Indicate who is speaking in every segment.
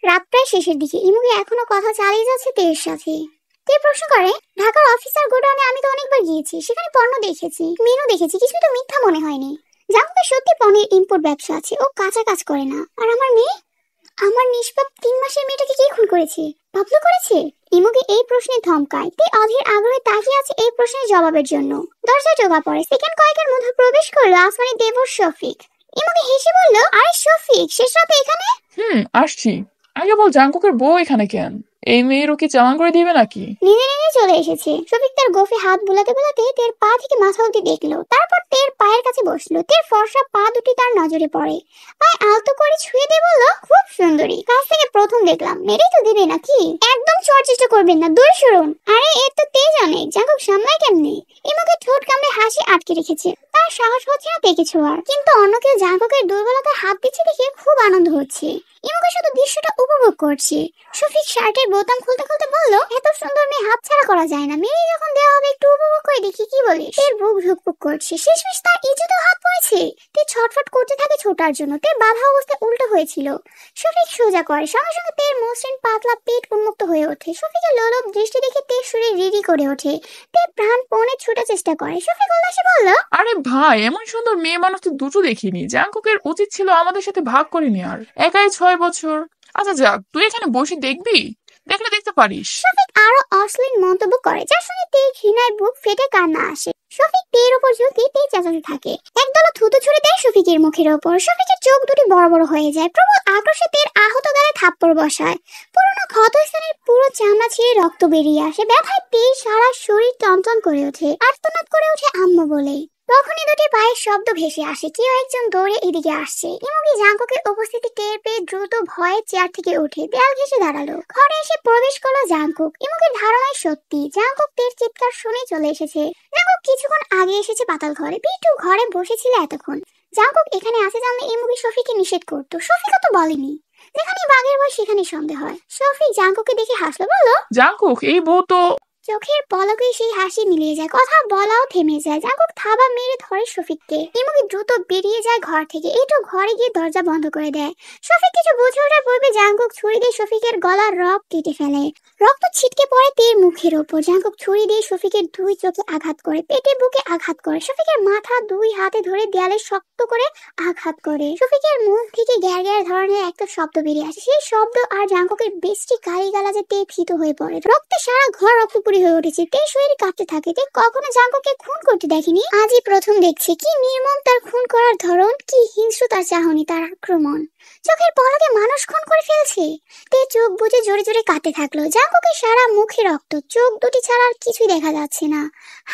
Speaker 1: রাত প্রায় শেষের দিকে ইমুকে এখনো কথা চালিয়ে যাচ্ছে তের সাথে। তে প্রশ্ন করে, ঢাকার অফিসার গোডাউনে আমি তো অনেকবার গিয়েছি, সেখানে পণ্য দেখেছি, মেনু দেখেছি, কিছুই তো মিথ্যা মনে হয়নি। জাঙ্কুকের সত্যি পণ্যের ইম্পোর্ট ব্যবসা আছে, ও কাঁচা কাজ করে না। আর আমার মেয়ে, আমার নিষ্পাপ 3 মাসের মেয়েটাকে কে খুন করেছে? বাবলু করেছে? ইমুকে এই প্রশ্নে ধমকায়। তে অধীর আগ্রহে তাকিয়ে আছে এই প্রশ্নের জবাবের জন্য। দরজায় টোকা পড়ে। সেকেন্ড কয়েকের মধ্যে প্রবেশ করলো আসমানি দেবর শফিক। ইমুকে হেসে বলল, আরে শফিক, শেষ রাতে এখানে?
Speaker 2: আসছি। আগে বল, জাঙ্কুকের বউ এখানে কেন? এই মেয়ের ওকে চালান করে দিবে নাকি?
Speaker 1: নিজে নিজে চলে এসেছে। শফিক তার গোফে হাত বুলাতে বুলাতে তের পা থেকে মাথা অবধি দেখলো, তারপর তের পায়ের কাছে বসলো। তের ফর্সা পা দুটি তার নজরে পড়ে। পায়ে আলতো করে ছুঁয়ে দিয়ে বলল, খুব সুন্দরী, কাছ থেকে প্রথম দেখলাম। মেরেই তো দিবে নাকি? একদম ছোঁয়ার চেষ্টা করবেন না, দূরে সরুন। আরে এর তো তেজ অনেক, জাঙ্কুক সামলায় কেমনে? ইমুকে ঠোঁট কামড়ে হাসি আটকে রেখেছে। তার সাহস হচ্ছে না তেকে ছোঁয়ার, কিন্তু অন্য কেউ জাঙ্কুকের দুর্বলতায় হাত দিচ্ছে দেখে খুব আনন্দ হচ্ছে। ইমুকে শুধু দৃশ্যটা উপভোগ করছে। শফিক শার্টের বোতাম খুলতে খুলতে বলল, এত সুন্দর মেয়ে হাতছাড়া করা যায় না, মেয়ে যখন দেওয়া হবে একটু উপভোগ করে দেখি, কি বলিস? এর বুক ধুকপুক করছে। শেষমেশ তার ইজ্জতেও হাত পড়েছে। তে ছটফট করতে থাকে ছোটার জন্য। তে বাধা অবস্থায় উল্টো হয়েছিল। শফিক সোজা করে, সঙ্গে সঙ্গে তের মসৃণ পাতলা পেট উন্মুক্ত হয়ে ওঠে। শফিকের লোলক দৃষ্টি দেখে তে শরীর রিরি করে ওঠে। তে প্রাণপণে ছুটার চেষ্টা করে। শফিক উল্লাসে বলল,
Speaker 2: আরে ভাই, এমন সুন্দর মেয়ে মানুষ তো দুটো দেখিনি। জাঙ্কুকের উচিত ছিল আমাদের সাথে ভাগ করে নেওয়ার। একাই 6 বছর। আচ্ছা যাক, তুই এখানে বসে দেখবি, দেখলে দেখতে পারিস।
Speaker 1: শফিক আরো অশ্লীল মন্তব্য করে, যার সঙ্গে তের ঘৃণায় বুক ফেটে কান্না আসে। শফিক তের উপর ঝুঁকে তে চেঁচাতে থাকে। একদল থুতু ছুড়ে দেয় শফিকের মুখের ওপর। শফিকের চোখ দুটি বড় বড় হয়ে যায়। প্রবল আক্রোশে তের আহত গালে থাপ্পড় বসায়। পুরনো ক্ষতস্থানের পুরো চামড়া ছিঁড়ে রক্ত বেরিয়ে আসে। ব্যথায় তের সারা শরীর টনটন করে ওঠে। আর্তনাদ করে ওঠে আম্মু বলে। তখনই দুটি পায়ের শব্দ ভেসে আসে। কেউ একজন দৌড়ে এদিকে আসছে। ইমুকি জাঙ্কুকের উপস্থিতি টের পেয়ে দ্রুত ভয়ে চেয়ার থেকে উঠে দেয়াল ঘেঁষে দাঁড়ালো। ঘরে এসে প্রবেশ করলো জাঙ্কুক। ইমুকের ধারণায় সত্যি, জাঙ্কুক তের চিৎকার শুনে চলে এসেছে। জাঙ্কুক কিছুক্ষণ আগে এসেছে পাতাল ঘরে। বিট্টু ঘরে বসেছিল এতক্ষণ। জাঙ্কুক এখানে আসে জানলে ইমুকি শফিকে নিষেধ করতো। শফিকও তো বলেনি। যেখানে বাঘের ভয় সেখানে সন্দেহ হয়। শফিক জাঙ্কুকে দেখে হাসলো, বলল,
Speaker 2: জাঙ্কুক, এই বউ তো।
Speaker 1: চোখের পলকে সেই হাসি মিলিয়ে যায়। কথা বলাও থেমে যায়। জাঙ্কুক থাবা মেরে ধরে শফিককে। ইমুকি দ্রুত বেরিয়ে যায় ঘর থেকে। একটু ঘরে গিয়ে দরজা বন্ধ করে দেয়। শফিক কিছু বুঝে ওঠার পূর্বে জাঙ্কুক ছুরি দিয়ে শফিকের গলার রগ কেটে ফেলে। রক্ত ছিটকে পড়ে তের মুখের ওপর। জাঙ্কুক ছুরি দিয়ে শফিকের 2 চোখে আঘাত করে, পেটে বুকে আঘাত করে। শফিকের মাথা 2 হাতে ধরে দেয়ালে শক্ত করে আঘাত করে। শফিকের মুখ থেকে গ্যার গ্যার ধরনের একটা শব্দ বেরিয়ে আসে। সেই শব্দ আর জাঙ্কুকের বেশি গালিগালাজে তে ভীত হয়ে পড়ে। রক্তে সারা ঘর রক্তপুরি হয়ে উঠেছে। তে শরীর কাঁপতে থাকে। তে কখনো জাঙ্কুককে খুন করতে দেখেনি, আজই প্রথম দেখছে। কি নির্মম তার খুন করার ধরন, কি হিংস্র তার চাহনি, তার আক্রমণ। চোখের পলকে মানুষ খুন করে ফেলছে। তে চোখ বুজে জোরে জোরে কাঁদতে থাকলো। জাঙ্কুকের সারা মুখে রক্ত, চোখ দুটি ছাড়া আর কিছুই দেখা যাচ্ছে না,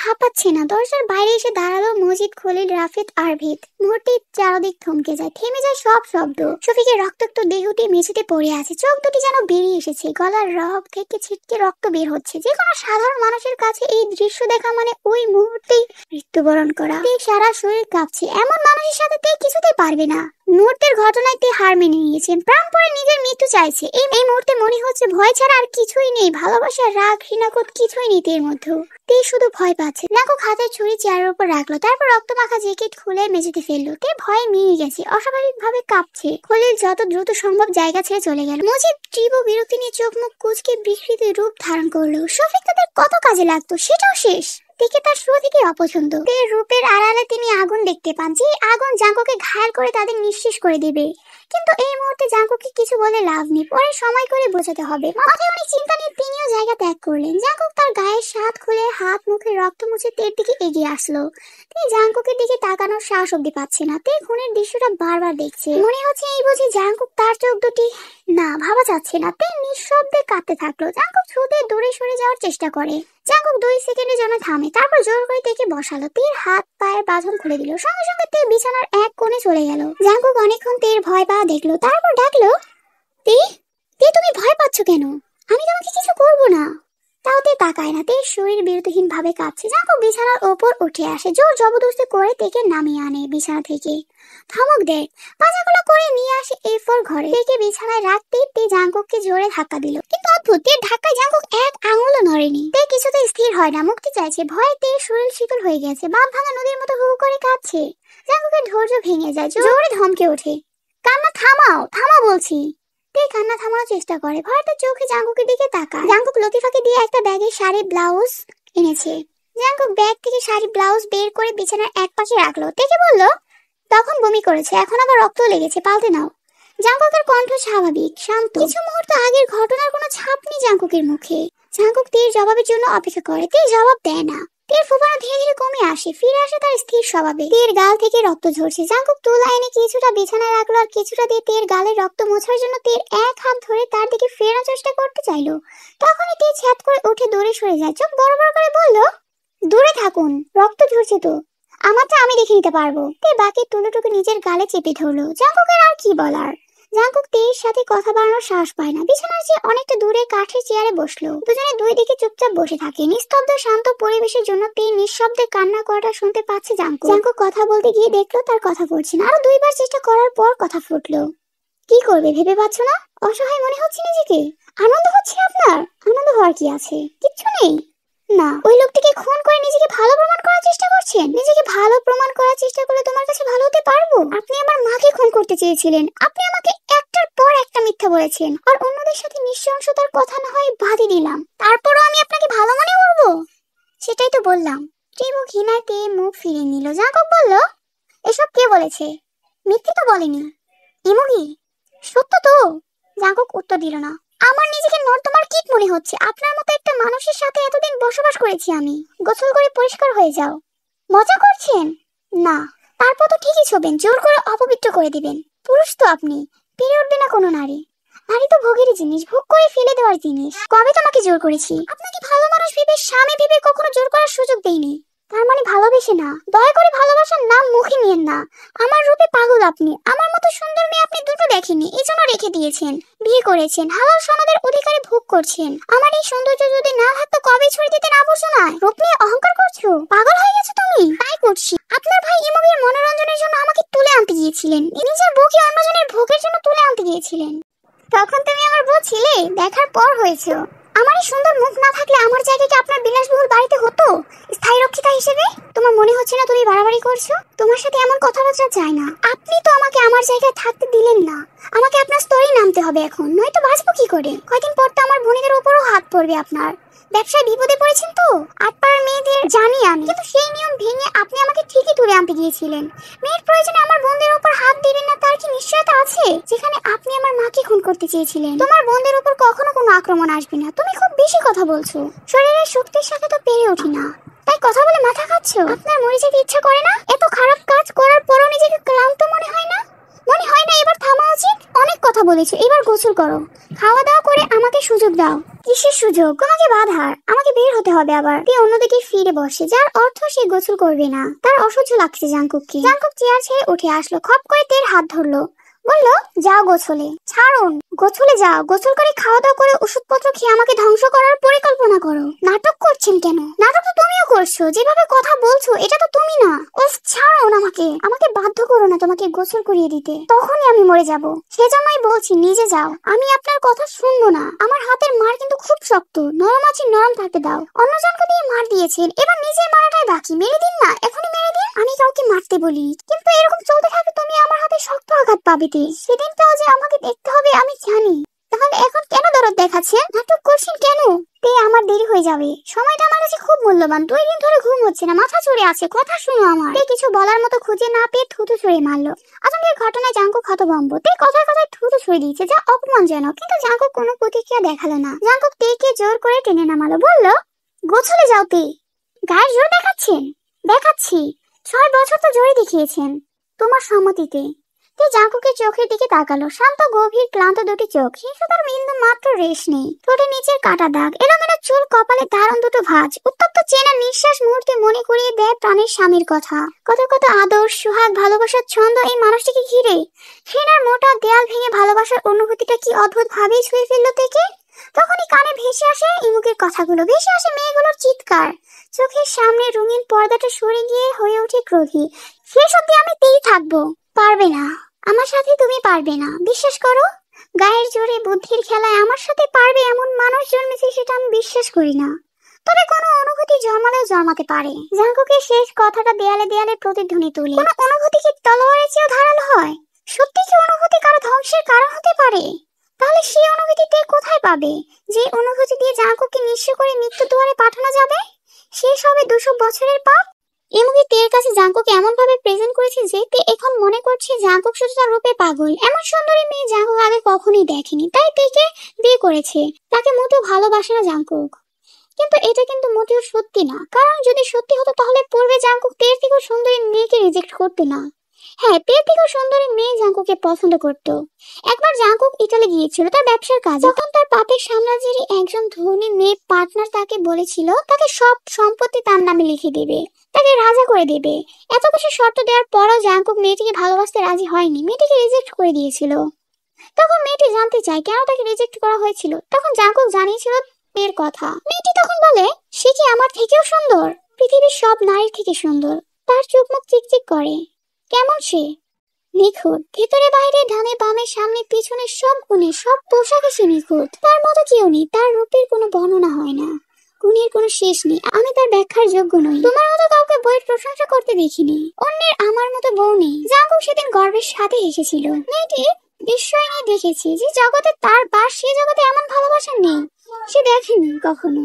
Speaker 1: হাঁপাচ্ছে না। দরজার বাইরে এসে দাঁড়ালো মজিদ, খলিল, রাফিদ, আরভিদ। মুহূর্তে চারদিক থমকে যায়, থেমে যায় সব শব্দ। শফিকের রক্তাক্ত দেহটি মেঝেতে পড়ে আছে। চোখ দুটি যেন বেরিয়ে এসেছে। গলার রগ থেকে ছিটকে রক্ত বের হচ্ছে। যে কোনো সাধারণ মানুষের কাছে এই দৃশ্য দেখা মানে ওই মুহূর্তেই মৃত্যুবরণ করা। তে সারা শরীর কাঁপছে। এমন মানুষের সাথে তে কিছুতেই পারবে না। মুহূর্তের ঘটনায় তে হার মেনে নিয়েছে। প্রাণ পরে নিজের মৃত্যু চাইছে। এই মুহূর্তে মনে হচ্ছে ভয় ছাড়া আর কিছুই নেই। ভালোবাসা, রাগ, ঘৃণাকোধ কিছুই নেই তের মধ্যে। তে শুধু ভয় পাচ্ছে। জাঙ্কুক হাতের ছুরি চেয়ারের উপর রাখলো, তারপর রক্তমাখা জ্যাকেট খুলে মেঝেতে ফেললো। তে ভয়ে মিয়ে গেছে, অস্বাভাবিক ভাবে কাঁপছে। খলিল যত দ্রুত সম্ভব জায়গা ছেড়ে চলে গেল। মজিদ তীব্র বিরক্তি নিয়ে চোখ মুখ কুঁচকে বিকৃত রূপ ধারণ করলো। শফিক তাদের কত কাজে লাগতো, সেটাও শেষ। দেখে তার শুরু থেকে অপছন্দ। তের রূপের আড়ালে তিনি আগুন দেখতে পান, যে আগুন জাঙ্কুককে ঘায়ল করে তাদের নিঃশেষ করে দিবে। কিন্তু এই মুহূর্তে জাঙ্কুককে কিছু বলে লাভ নেই, পরে সময় করে বোঝাতে হবে। মাথায় অনেক চিন্তা নিয়ে তিনিও জায়গা ত্যাগ করলেন। জাঙ্কুক তার গায়ের শার্ট খুলে হাত মুখে রক্ত মুছে তের দিকে এগিয়ে আসলো। তিনি জাঙ্কুকের দিকে তাকানোর সাহস অব্দি পাচ্ছে না। তে খুনের দৃশ্যটা বারবার দেখছে। মনে হচ্ছে এই বুঝি জাঙ্কুক তার চোখ দুটি। না, ভাবা যাচ্ছে না। তে নিঃশব্দে কাঁদতে থাকলো। জাঙ্কুক ছুটে দূরে সরে যাওয়ার চেষ্টা করে। জাঙ্কুক 2 সেকেন্ডের জন্য থামে, তারপর জোর করে তেকে বসালো। তের হাত পায়ের বাঁধন খুলে দিল। সঙ্গে সঙ্গে তে বিছানার এক কোণে চলে গেল। জাঙ্কুক অনেকক্ষণ তের ভয় পাওয়া দেখলো, তারপর ডাকলো, তে, তে তুমি ভয় পাচ্ছ কেন? আমি তোমাকে কিছু করবো না। তাও তে তাকায় না। তের শরীর বিরতিহীন ভাবে কাঁপছে। জাঙ্কুক বিছানার ওপর উঠে আসে, জোর জবরদস্তি করে তেকে নামিয়ে আনে বিছানা থেকে। ধমক দেয়, পাজাগুলো করে নিয়ে আসে A4 ঘরে। তেকে বিছানায় রাখতেই তে জাঙ্কুককে জোরে ধাক্কা দিল। কিন্তু অদ্ভুত, তের ধাক্কায় জাঙ্কুক এক আঙুলও নড়েনি। তে কিছুতে স্থির হয় না, মুক্তি চাইছে। ভয়ে তের শরীর শীতল হয়ে গেছে, বাঁধ ভাঙা নদীর মতো হু করে কাঁদছে। জাঙ্কুকের ধৈর্য ভেঙে যায়, জোরে ধমকে ওঠে, কান্না থামাও, থামাও বলছি। তে তে কান্না থামানোর চেষ্টা করে। ভয়টা চোখে জাঙ্কুকের দিকে তাকায়। জাঙ্কুক লতিফাকে দিয়ে একটা ব্যাগে শাড়ি ব্লাউজ এনেছে। জাঙ্কুক ব্যাগ থেকে শাড়ি ব্লাউজ বের করে বিছানার এক পাশে রাখলো। দেখে বলল, তখন বমি করেছে, এখন আবার রক্ত লেগেছে, পাল্টে নাও। জাঙ্কুকের কণ্ঠ স্বাভাবিক, শান্ত। কিছু মুহূর্ত আগের ঘটনার কোনো ছাপ নেই জাঙ্কুকের মুখে। জাঙ্কুক তীর জবাবের জন্য অপেক্ষা করে। তীর জবাব দেয় না। তীর ফোপানো ধীরে ধীরে কমে আসে, ফিরে আসে তার স্থির স্বভাবে। তীর গাল থেকে রক্ত ঝরছে। জাঙ্কুক তুলা এনে কিছুটা বিছানায় রাখলো আর কিছুটা দিয়ে তীর গালের রক্ত মোছার জন্য তীর এক হাত ধরে তার দিকে ফেরানোর চেষ্টা করতে চাইলো। তখনই তীর ছ্যাদ করে উঠে দূরে সরে যায়। চোখ বড় বড় করে বলল, দূরে থাকুন, রক্ত ঝরছে তো, আমারটা আমি দেখে নিতে পারবো। তীর বাকি তুলোটুকু নিজের গালে চেপে ধরলো। জাঙ্কুকের আর কি বলার। জাঙ্কুক তীরের সাথে কথা বাড়ানোর সাহস পায় না। বিছানার চেয়ে অনেকটা দূরে কাঠের চেয়ারে বসলো। দুজনে দুই দিকে চুপচাপ বসে থাকে। নিস্তব্ধ শান্ত পরিবেশের জন্য তীর নিঃশব্দে কান্না করাটা শুনতে পাচ্ছে জাঙ্কুক। জাঙ্কুক কথা বলতে গিয়ে দেখলো তার কথা পড়ছে না। আরো দুইবার চেষ্টা করার পর কথা ফুটলো। কি করবে ভেবে পাচ্ছ না? অসহায় মনে হচ্ছে নিজেকে? আনন্দ হচ্ছে আপনার? আনন্দ হওয়ার কি আছে? কিচ্ছু নেই। না, ওই লোকটিকে খুন করে নিজেকে ভালো প্রমাণ করার চেষ্টা করছেন। নিজেকে ভালো প্রমাণ করার চেষ্টা করলে তোমার কাছে ভালো হতে পারবো? আপনি আমার মাকে খুন করতে চেয়েছিলেন। আপনি আমাকে একটার পর একটা মিথ্যা বলেছেন, আর অন্যদের সাথে নৃশংসতার কথা না হয় বাদই দিলাম, তারপরও আমি আপনাকে ভালো মনে করবো? সেটাই তো বললাম। ত্রিভু ঘৃণাতে মুখ ফিরিয়ে নিল। জাঙ্কুক বলল, এসব কে বলেছে? মিথ্যে তো বলেনি। ইমুগি, সত্য তো? জাঙ্কুক উত্তর দিল না। আমার নিজেকে নর্দমার কীট মনে হচ্ছে। আপনার মতো একটা মানুষের সাথে এতদিন বসবাস করেছি আমি। গোসল করে পরিষ্কার হয়ে যাও। মজা করছেন? না। তারপর তো ঠিকই ছবেন, জোর করে অপবিত্র করে দিবেন। পুরুষ তো আপনি, পেরে উঠবে না কোনো নারী। নারী তো ভোগেরই জিনিস, ভোগ করে ফেলে দেওয়ার জিনিস। কবে তোমাকে জোর করেছি? আপনাকে ভালো মানুষ ভেবে, স্বামী ভেবে কখনো জোর করার সুযোগ দেইনি। তার মানে ভালোবেসে না? দয়া করে ভালোবাসার নাম মুখে নিয়েন না। আমার রূপে পাগল আপনি। আমার মতো সুন্দর মেয়ে আপনি দুটো দেখেননি, এজন্য রেখে দিয়েছেন, বিয়ে করেছেন, হালাল সনদের অধিকারে ভোগ করছেন। আমার এই সৌন্দর্য যদি না থাকতো কবে ছড়িয়ে দিতেন আবর্জনায়। রূপ নিয়ে অহংকার করছো? পাগল হয়ে গেছো তুমি? তাই করছি। আপনার ভাই ইমুগের মনোরঞ্জনের জন্য আমাকে তুলে আনতে গিয়েছিলেন। নিজের বউকে অন্যজনের ভোগের জন্য তুলে আনতে গিয়েছিলেন। তখন তুমি আমার বউ ছিলে, দেখার পর হয়েছে। আমার এই সুন্দর মুখ না থাকলে আমার জায়গায় কি আপনার বিলাসবহুল বাড়িতে হতো স্থায়ী রক্ষিতা হিসেবে? তোমার মনে হচ্ছে না তুমি বাড়াবাড়ি করছো? তোমার সাথে এমন কথাবার্তা চাই না। আপনি তো আমাকে আমার জায়গায় থাকতে দিলেন না। আমাকে আপনার স্তরে নামতে হবে এখন, নয়তো বাঁচবো কি করে? কয়দিন পর তো আমার বোনেদের উপরও হাত পড়বে আপনার। ব্যবসায় বিপদে পড়েছেন তো? আটপাড়ার মেয়েদের জানি আমি, কিন্তু সেই নিয়ম ভেঙে আপনি আমাকে ঠিকই তুলে আনতে গিয়েছিলেন। মেয়ের প্রয়োজনে আমার বোনদের উপর হাত দিবেন না তার কি নিশ্চয়তা আছে? যেখানে আপনি আমার মাকে খুন করতে চেয়েছিলেন। তোমার বোনদের উপর কখনো কোনো আক্রমণ আসবে না। তুমি খুব বেশি কথা বলছো। শরীরের শক্তির সাথে তো পেরে উঠি না, তাই কথা বলে মাথা খাচ্ছ। আপনার মরে যেতে ইচ্ছা করে না? এত খারাপ কাজ করার পরও নিজেকে ক্লান্ত মনে হয় না? মনে হয় না এবার থামা উচিত? অনেক কথা বলেছো, এবার গোসল করো, খাওয়া দাওয়া করে আমাকে সুযোগ দাও। কিসের সুযোগ? তোমাকে বাধার। আমাকে বের হতে হবে আবার। দিয়ে অন্যদিকে ফিরে বসে, যার অর্থ সে গোসল করবে না। তার অসহ্য লাগছে জাঙ্কুককে। জাঙ্কুক চেয়ার ছেড়ে উঠে আসলো, খপ করে তের হাত ধরলো, বলল, যাও গোসলে। ছাড়ুন। গোসলে যাও, গোসল করে খাওয়া দাওয়া করে ওষুধপত্র খেয়ে আমাকে ধ্বংস করার পরিকল্পনা করো। নাটক করছেন কেন? নাটক তো তুমিও করছো। যেভাবে কথা বলছো এটা তো তুমি না। উফ, ছাড়ুন আমাকে। আমাকে বাধ্য করো না তোমাকে গোসল করিয়ে দিতে, তখনই আমি মরে যাব। সেজন্যই বলছি নিজে যাও, আমি আপনার কথা শুনবো না। আমার হাতের মার কিন্তু খুব শক্ত, নরম আছে, নরম থাকতে দাও। অন্যজনকে দিয়ে মার দিয়েছেন, এবার নিজের মারাটাই বাকি। মেরে দিন না, এখনই মেরে দিন। আমি কাউকে মারতে বলি, কিন্তু এরকম চলতে থাকে তুমি আমার হাতে শক্ত আঘাত পাবে। সেদিনটাও যে আমাকে দেখতে হবে আমি জানি। তাহলে এখন কেন দরদ দেখাচ্ছেন? নাটক করছেন কেন? তে আমার দেরি হয়ে যাবে। সময়টা আমার কাছে খুব মূল্যবান। 2 দিন ধরে ঘুম হচ্ছে না, মাথা চড়ে আছে। কথা শুনো আমার। তে কিছু বলার মতো খুঁজে না পেয়ে থুতু ছুঁড়ে মারলো। আজকের ঘটনায় জাঙ্কুক হতভম্ব। তে কথায় কথায় থুতু ছুঁড়ে দিয়েছে, যা অপমানজনক। কিন্তু জাঙ্কুক কোনো প্রতিক্রিয়া দেখালো না। জাঙ্কুক তেকে জোর করে টেনে নামালো, বলল, গোছলে যাও। তে গায়ের জোর দেখাচ্ছেন? দেখাচ্ছি। 6 বছর তো জোরে দেখিয়েছেন তোমার সম্মতিতে। জাঙ্কুকের চোখের দিকে তাকালো, শান্ত গভীর ক্লান্ত দুটি চোখ। হিংসতার বিন্দু মাত্র রেশ নেই। ঠোঁটের নিচের কাটা দাগ, এলোমেলো চুল, কপালে দারুণ দুটো ভাঁজ। উত্তপ্ত চেনা নিঃশ্বাস মুহূর্তে মনে করিয়ে দেয় প্রাণের স্বামীর কথা। কত কত আদর, সুহাগ, ভালোবাসার ছন্দ এই মানুষটিকে ঘিরে। ঘৃণার মোটা দেয়াল ভেঙে ভালোবাসার অনুভূতিটা কি অদ্ভুত ভাবেই ছুঁয়ে ফেললো থেকে। তখনই কানে ভেসে আসে ইমুকের কথাগুলো, ভেসে আসে মেয়েগুলোর চিৎকার। চোখের সামনে রঙিন পর্দাটা সরে গিয়ে হয়ে ওঠে ক্রোধী। শেষ অব্দি আমি তেই থাকবো। পারবে না, আমার সাথে তুমি পারবে না। বিশ্বাস করো, গায়ের জোরে বুদ্ধির খেলায় আমার সাথে পারবে এমন মানুষ জন্মেছে সেটা আমি বিশ্বাস করি না। তবে কোনো অনুভূতি জন্মালেও জন্মাতে পারে। জাঙ্কুকের শেষ কথাটা দেয়ালে দেয়ালে প্রতিধ্বনি তুলে। কোনো অনুভূতি কি তলোয়ারের চেয়েও ধারালো হয়? সত্যি কি অনুভূতি কারো ধ্বংসের কারণ হতে পারে? তাহলে সেই অনুভূতি তে কোথায় পাবে, যে অনুভূতি দিয়ে জাঙ্কুককে নিঃস্ব করে মৃত্যু দুয়ারে পাঠানো যাবে? শেষ হবে 200 বছরের পাপ। এমনকি তের কাছে জাঙ্কুকে এমন ভাবে প্রেজেন্ট করেছে যে তে এখন মনে করছে জাঙ্কুক শুধু তার রূপে পাগল। এমন সুন্দরী মেয়ে জাঙ্কুক আগে কখনোই দেখেনি, তাই তেকে বিয়ে করেছে। তাকে মোটেও ভালোবাসে না জাঙ্কুক। কিন্তু এটা কিন্তু মোটেও সত্যি না, কারণ যদি সত্যি হতো তাহলে পূর্বে জাঙ্কুক তের থেকেও সুন্দরী মেয়েকে রিজেক্ট করতো না। হ্যাঁ, তের থেকেও সুন্দরী মেয়ে জাঙ্কুককে পছন্দ করত। একবার জাঙ্কুক ইতালি গিয়েছিল তার ব্যবসার কাজে, তখন তার পাপের সাম্রাজ্যেরই একজন ধনী মেয়ে পার্টনার তাকে বলেছিল তাকে সব সম্পত্তি তার নামে লিখে দেবে, তাকে রাজা করে দেবে। এত কিছু শর্ত দেওয়ার পরও জাঙ্কুক মেয়েটিকে ভালোবাসতে রাজি হয়নি, মেয়েটিকে রিজেক্ট করে দিয়েছিল। তখন মেয়েটি জানতে চায় কেন তাকে রিজেক্ট করা হয়েছিল। তখন জাঙ্কুক জানিয়েছিল মেয়ের কথা। মেয়েটি তখন বলে, সে কি আমার থেকেও সুন্দর? পৃথিবীর সব নারীর থেকে সুন্দর। তার চোখ মুখ চিকচিক করে। কেমন সে? নিখুঁত, ভেতরে বাইরে ডানে বামে সামনে পিছনে সব গুণে সব পোশাকে সে নিখুঁত। তার মতো কেউ নেই, তার রূপের কোনো বর্ণনা হয় না, গুণের কোনো শেষ নেই। আমি তার ব্যাখ্যার যোগ্য নই। তোমার মতো কাউকে বইয়ের প্রশংসা করতে দেখিনি। অন্যের আমার মতো বউ নেই। জাঙ্কুক সেদিন গর্বের সাথে এসেছিল। মেয়েটি বিস্ময় নিয়ে দেখেছে যে জগতে তার বাস, সে জগতে এমন ভালোবাসা নেই, সে দেখেনি কখনো।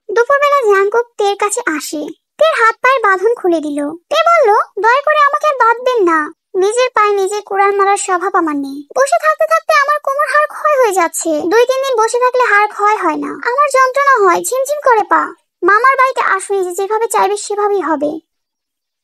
Speaker 1: দুপুরবেলা জাঙ্কুক তের কাছে আসে। তের হাত পায়ের বাঁধন খুলে দিল। তে বলল, দয়া করে আমাকে আর বাঁধবেন না। নিজের পায়ে নিজে কুড়াল মারার স্বভাব আমার নেই। বসে থাকতে থাকতে আমার কোমর হাড় ক্ষয় হয়ে যাচ্ছে। 2-3 দিন বসে থাকলে হাড় ক্ষয় হয় না, আমার যন্ত্রণা হয়, ঝিমঝিম করে পা। মামার বাড়িতে আসুনি, যে যেভাবে চাইবে সেভাবেই হবে।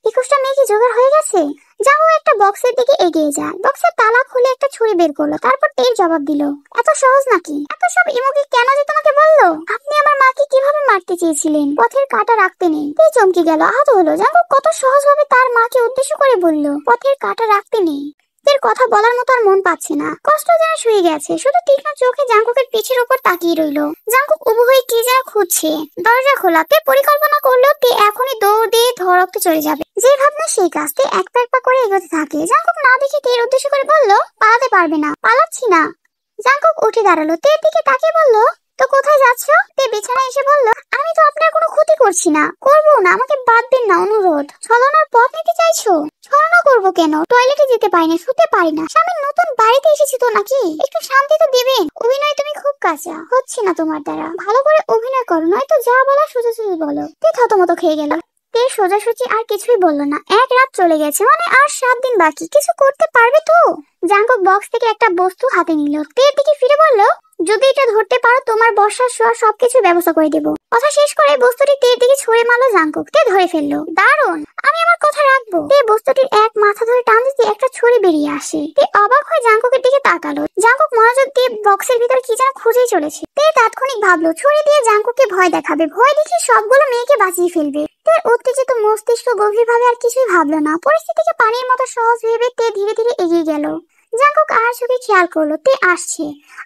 Speaker 1: 21টা মেয়ে কি জোগাড় হয়ে গেছে? জাঙ্কুক একটা বক্সের দিকে এগিয়ে যায়। বক্সের তালা খুলে একটা ছুরি বের করলো, তারপর তের জবাব দিল, এত সহজ নাকি? এত সব ইমোজি কেন যে তোমাকে বললো? আপনি আমার মাকে কিভাবে মারতে চেয়েছিলেন? পথের কাঁটা রাখতে নেই। তে চমকে গেল, আহত হলো। জাঙ্কুক কত সহজভাবে তার মাকে উদ্দেশ্য করে বলল, পথের কাঁটা রাখতে নেই। তের কথা বলার মতো আর মন পাচ্ছে না, কষ্ট যেন শুয়ে গেছে। শুধু তীক্ষ্ণ চোখে জাঙ্কুকের পিঠের উপর তাকিয়ে রইল। জাঙ্কুক উবু হয়ে কি যেন খুঁজছে। দরজা খোলা। তে পরিকল্পনা করলো তে এখনই দৌড় দিয়ে ধরকতে চলে যাবে। যে ভাবনা সেই কাজ। তে এক পা এক পা করে এগোতে থাকে। জাঙ্কুক না দেখে তের উদ্দেশ্য করে বলল, পালাতে পারবে না। পালাচ্ছি না। জাঙ্কুক উঠে দাঁড়ালো। তের দিকে তাকিয়ে বলল, তো কোথায় যাচ্ছ? তে বিছানায় এসে বলল, আমি তো আপনার কোনো ক্ষতি করছি না, করবো না, আমাকে বাদ দিন না, অনুরোধ। ছলনার পথ নিতে চাইছো? ছলনা করবো কেন? টয়লেটে যেতে পারি না, শুতে পারি না। স্বামীর নতুন বাড়িতে এসেছি তো নাকি, একটু শান্তি তো দেবেন। অভিনয় তুমি খুব কাঁচা, হচ্ছে না তোমার দ্বারা। ভালো করে অভিনয় করো, নয়তো যা বলা সোজা সোজা বলো। তে থতমত খেয়ে গেল। তে সোজাসুজি আর কিছুই বলল না। এক রাত চলে গেছে, মানে আর 7 দিন বাকি। কিছু করতে পারবে তো? জাঙ্কুক বক্স থেকে একটা বস্তু হাতে নিল। তের দিকে ফিরে বলল, যদি এটা ধরতে পারো তোমার বর্ষার শোয়া সবকিছু ব্যবস্থা করে দেবো। কথা শেষ করে বস্তুটি তের দিকে ছুঁড়ে মারলো জাঙ্কুক। তে ধরে ফেললো। দারুণ, আমি আমার কথা রাখবো। তে বস্তুটির এক মাথা ধরে টান দিতে একটা ছুরি বেরিয়ে আসে। তে অবাক হয়ে জাঙ্কুকের দিকে তাকালো। জাঙ্কুক মনোযোগ দিয়ে বক্সের ভিতর কি যেন খুঁজেই চলেছে। তে তাৎক্ষণিক ভাবলো ছুরি দিয়ে জাঙ্কুককে ভয় দেখাবে, ভয় দেখিয়ে সবগুলো মেয়েকে বাঁচিয়ে ফেলবে। তের উত্তেজিত মস্তিষ্ক গভীরভাবে আর কিছুই ভাবলো না। পরিস্থিতিকে পানির মতো সহজ ভেবে তে ধীরে ধীরে এগিয়ে গেল। জাঙ্কুক আর চোখে খেয়াল করলো তে আসছে,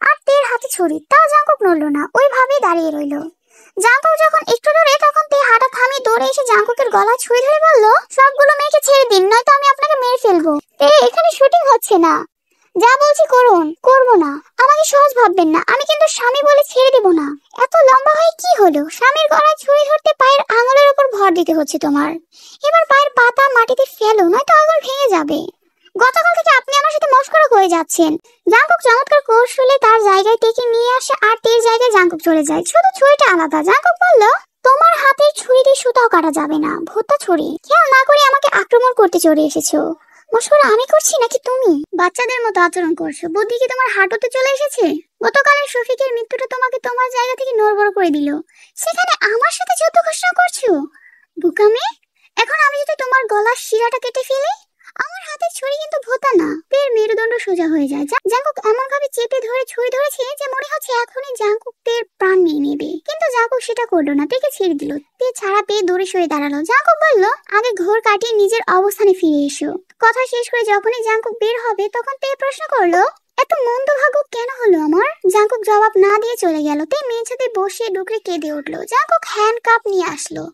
Speaker 1: আর তের হাতে ছুরি। তাও জাঙ্কুক নড়লো না, ওইভাবেই দাঁড়িয়ে রইলো। জাঙ্কুক যখন একটু দূরে, তখন তে হাঁটা থামিয়ে দৌড়ে এসে জাঙ্কুকের গলায় ছুরি ধরে বলল, সবগুলো মেয়েকে ছেড়ে দিন, নয়তো আমি আপনাকে মেরে ফেলবো। তে, এখানে শুটিং হচ্ছে না, যা বলছি করুন। করবো না, আমাকে সহজ ভাববেন না। আমি কিন্তু স্বামী বলে ছেড়ে দেবো না। এত লম্বা হয়ে কি হলো? স্বামীর গলায় ছুরি ধরতে পায়ের আঙুলের উপর ভর দিতে হচ্ছে তোমার। এবার পায়ের পাতা মাটিতে ফেলো, নয়তো আঙুল ভেঙে যাবে। গতকাল থেকে আপনি আমার সাথে মশকরা করে যাচ্ছেন। জাঙ্কুক চমৎকার কৌশলে তার জায়গায় টেকে নিয়ে আসে, আর তের জায়গায় জাঙ্কুক চলে যায়। শুধু ছুরিটা আলাদা। জাঙ্কুক বলল, তোমার হাতের ছুরি দিয়ে সুতাও কাটা যাবে না, ভোঁতা ছুরি। খেয়াল না করে আমাকে আক্রমণ করতে চলে এসেছো। মশকরা আমি করছি নাকি তুমি? বাচ্চাদের মতো আচরণ করছো। বুদ্ধি কি তোমার হাঁটুতে চলে এসেছে? গতকালের শফিকের মৃত্যুটা তোমাকে তোমার জায়গা থেকে নড়বড় করে দিল, সেখানে আমার সাথে যুদ্ধ ঘোষণা করছো? বোকামে, এখন আমি যদি তোমার গলার শিরাটা কেটে ফেলি? আমার হাতের ছুরি কিন্তু ভোঁতা না। তের মেরুদণ্ড সোজা হয়ে যায়। জাঙ্কুক এমন ভাবে চেপে ধরে ছুরি ধরেছে যে মনে হচ্ছে এখনই জাঙ্কুক তের প্রাণ নিয়ে নেবে। কিন্তু জাঙ্কুক সেটা করলো না, তেকে ছেড়ে দিল। তে ছাড়া পেয়ে দৌড়ে সরে দাঁড়ালো। জাঙ্কুক বলল, আগে ঘোর কাটিয়ে নিজের অবস্থানে ফিরে এসো। কথা শেষ করে যখনই জাঙ্কুক বের হবে, তখন তে প্রশ্ন করলো, এত মন্দ ভাগ্য কেন হলো আমার? জাঙ্কুক জবাব না দিয়ে চলে গেল। তে মেঝেতে বসে ডুকরে কেঁদে উঠলো। জাঙ্কুক হ্যান্ড কাপ নিয়ে আসলো।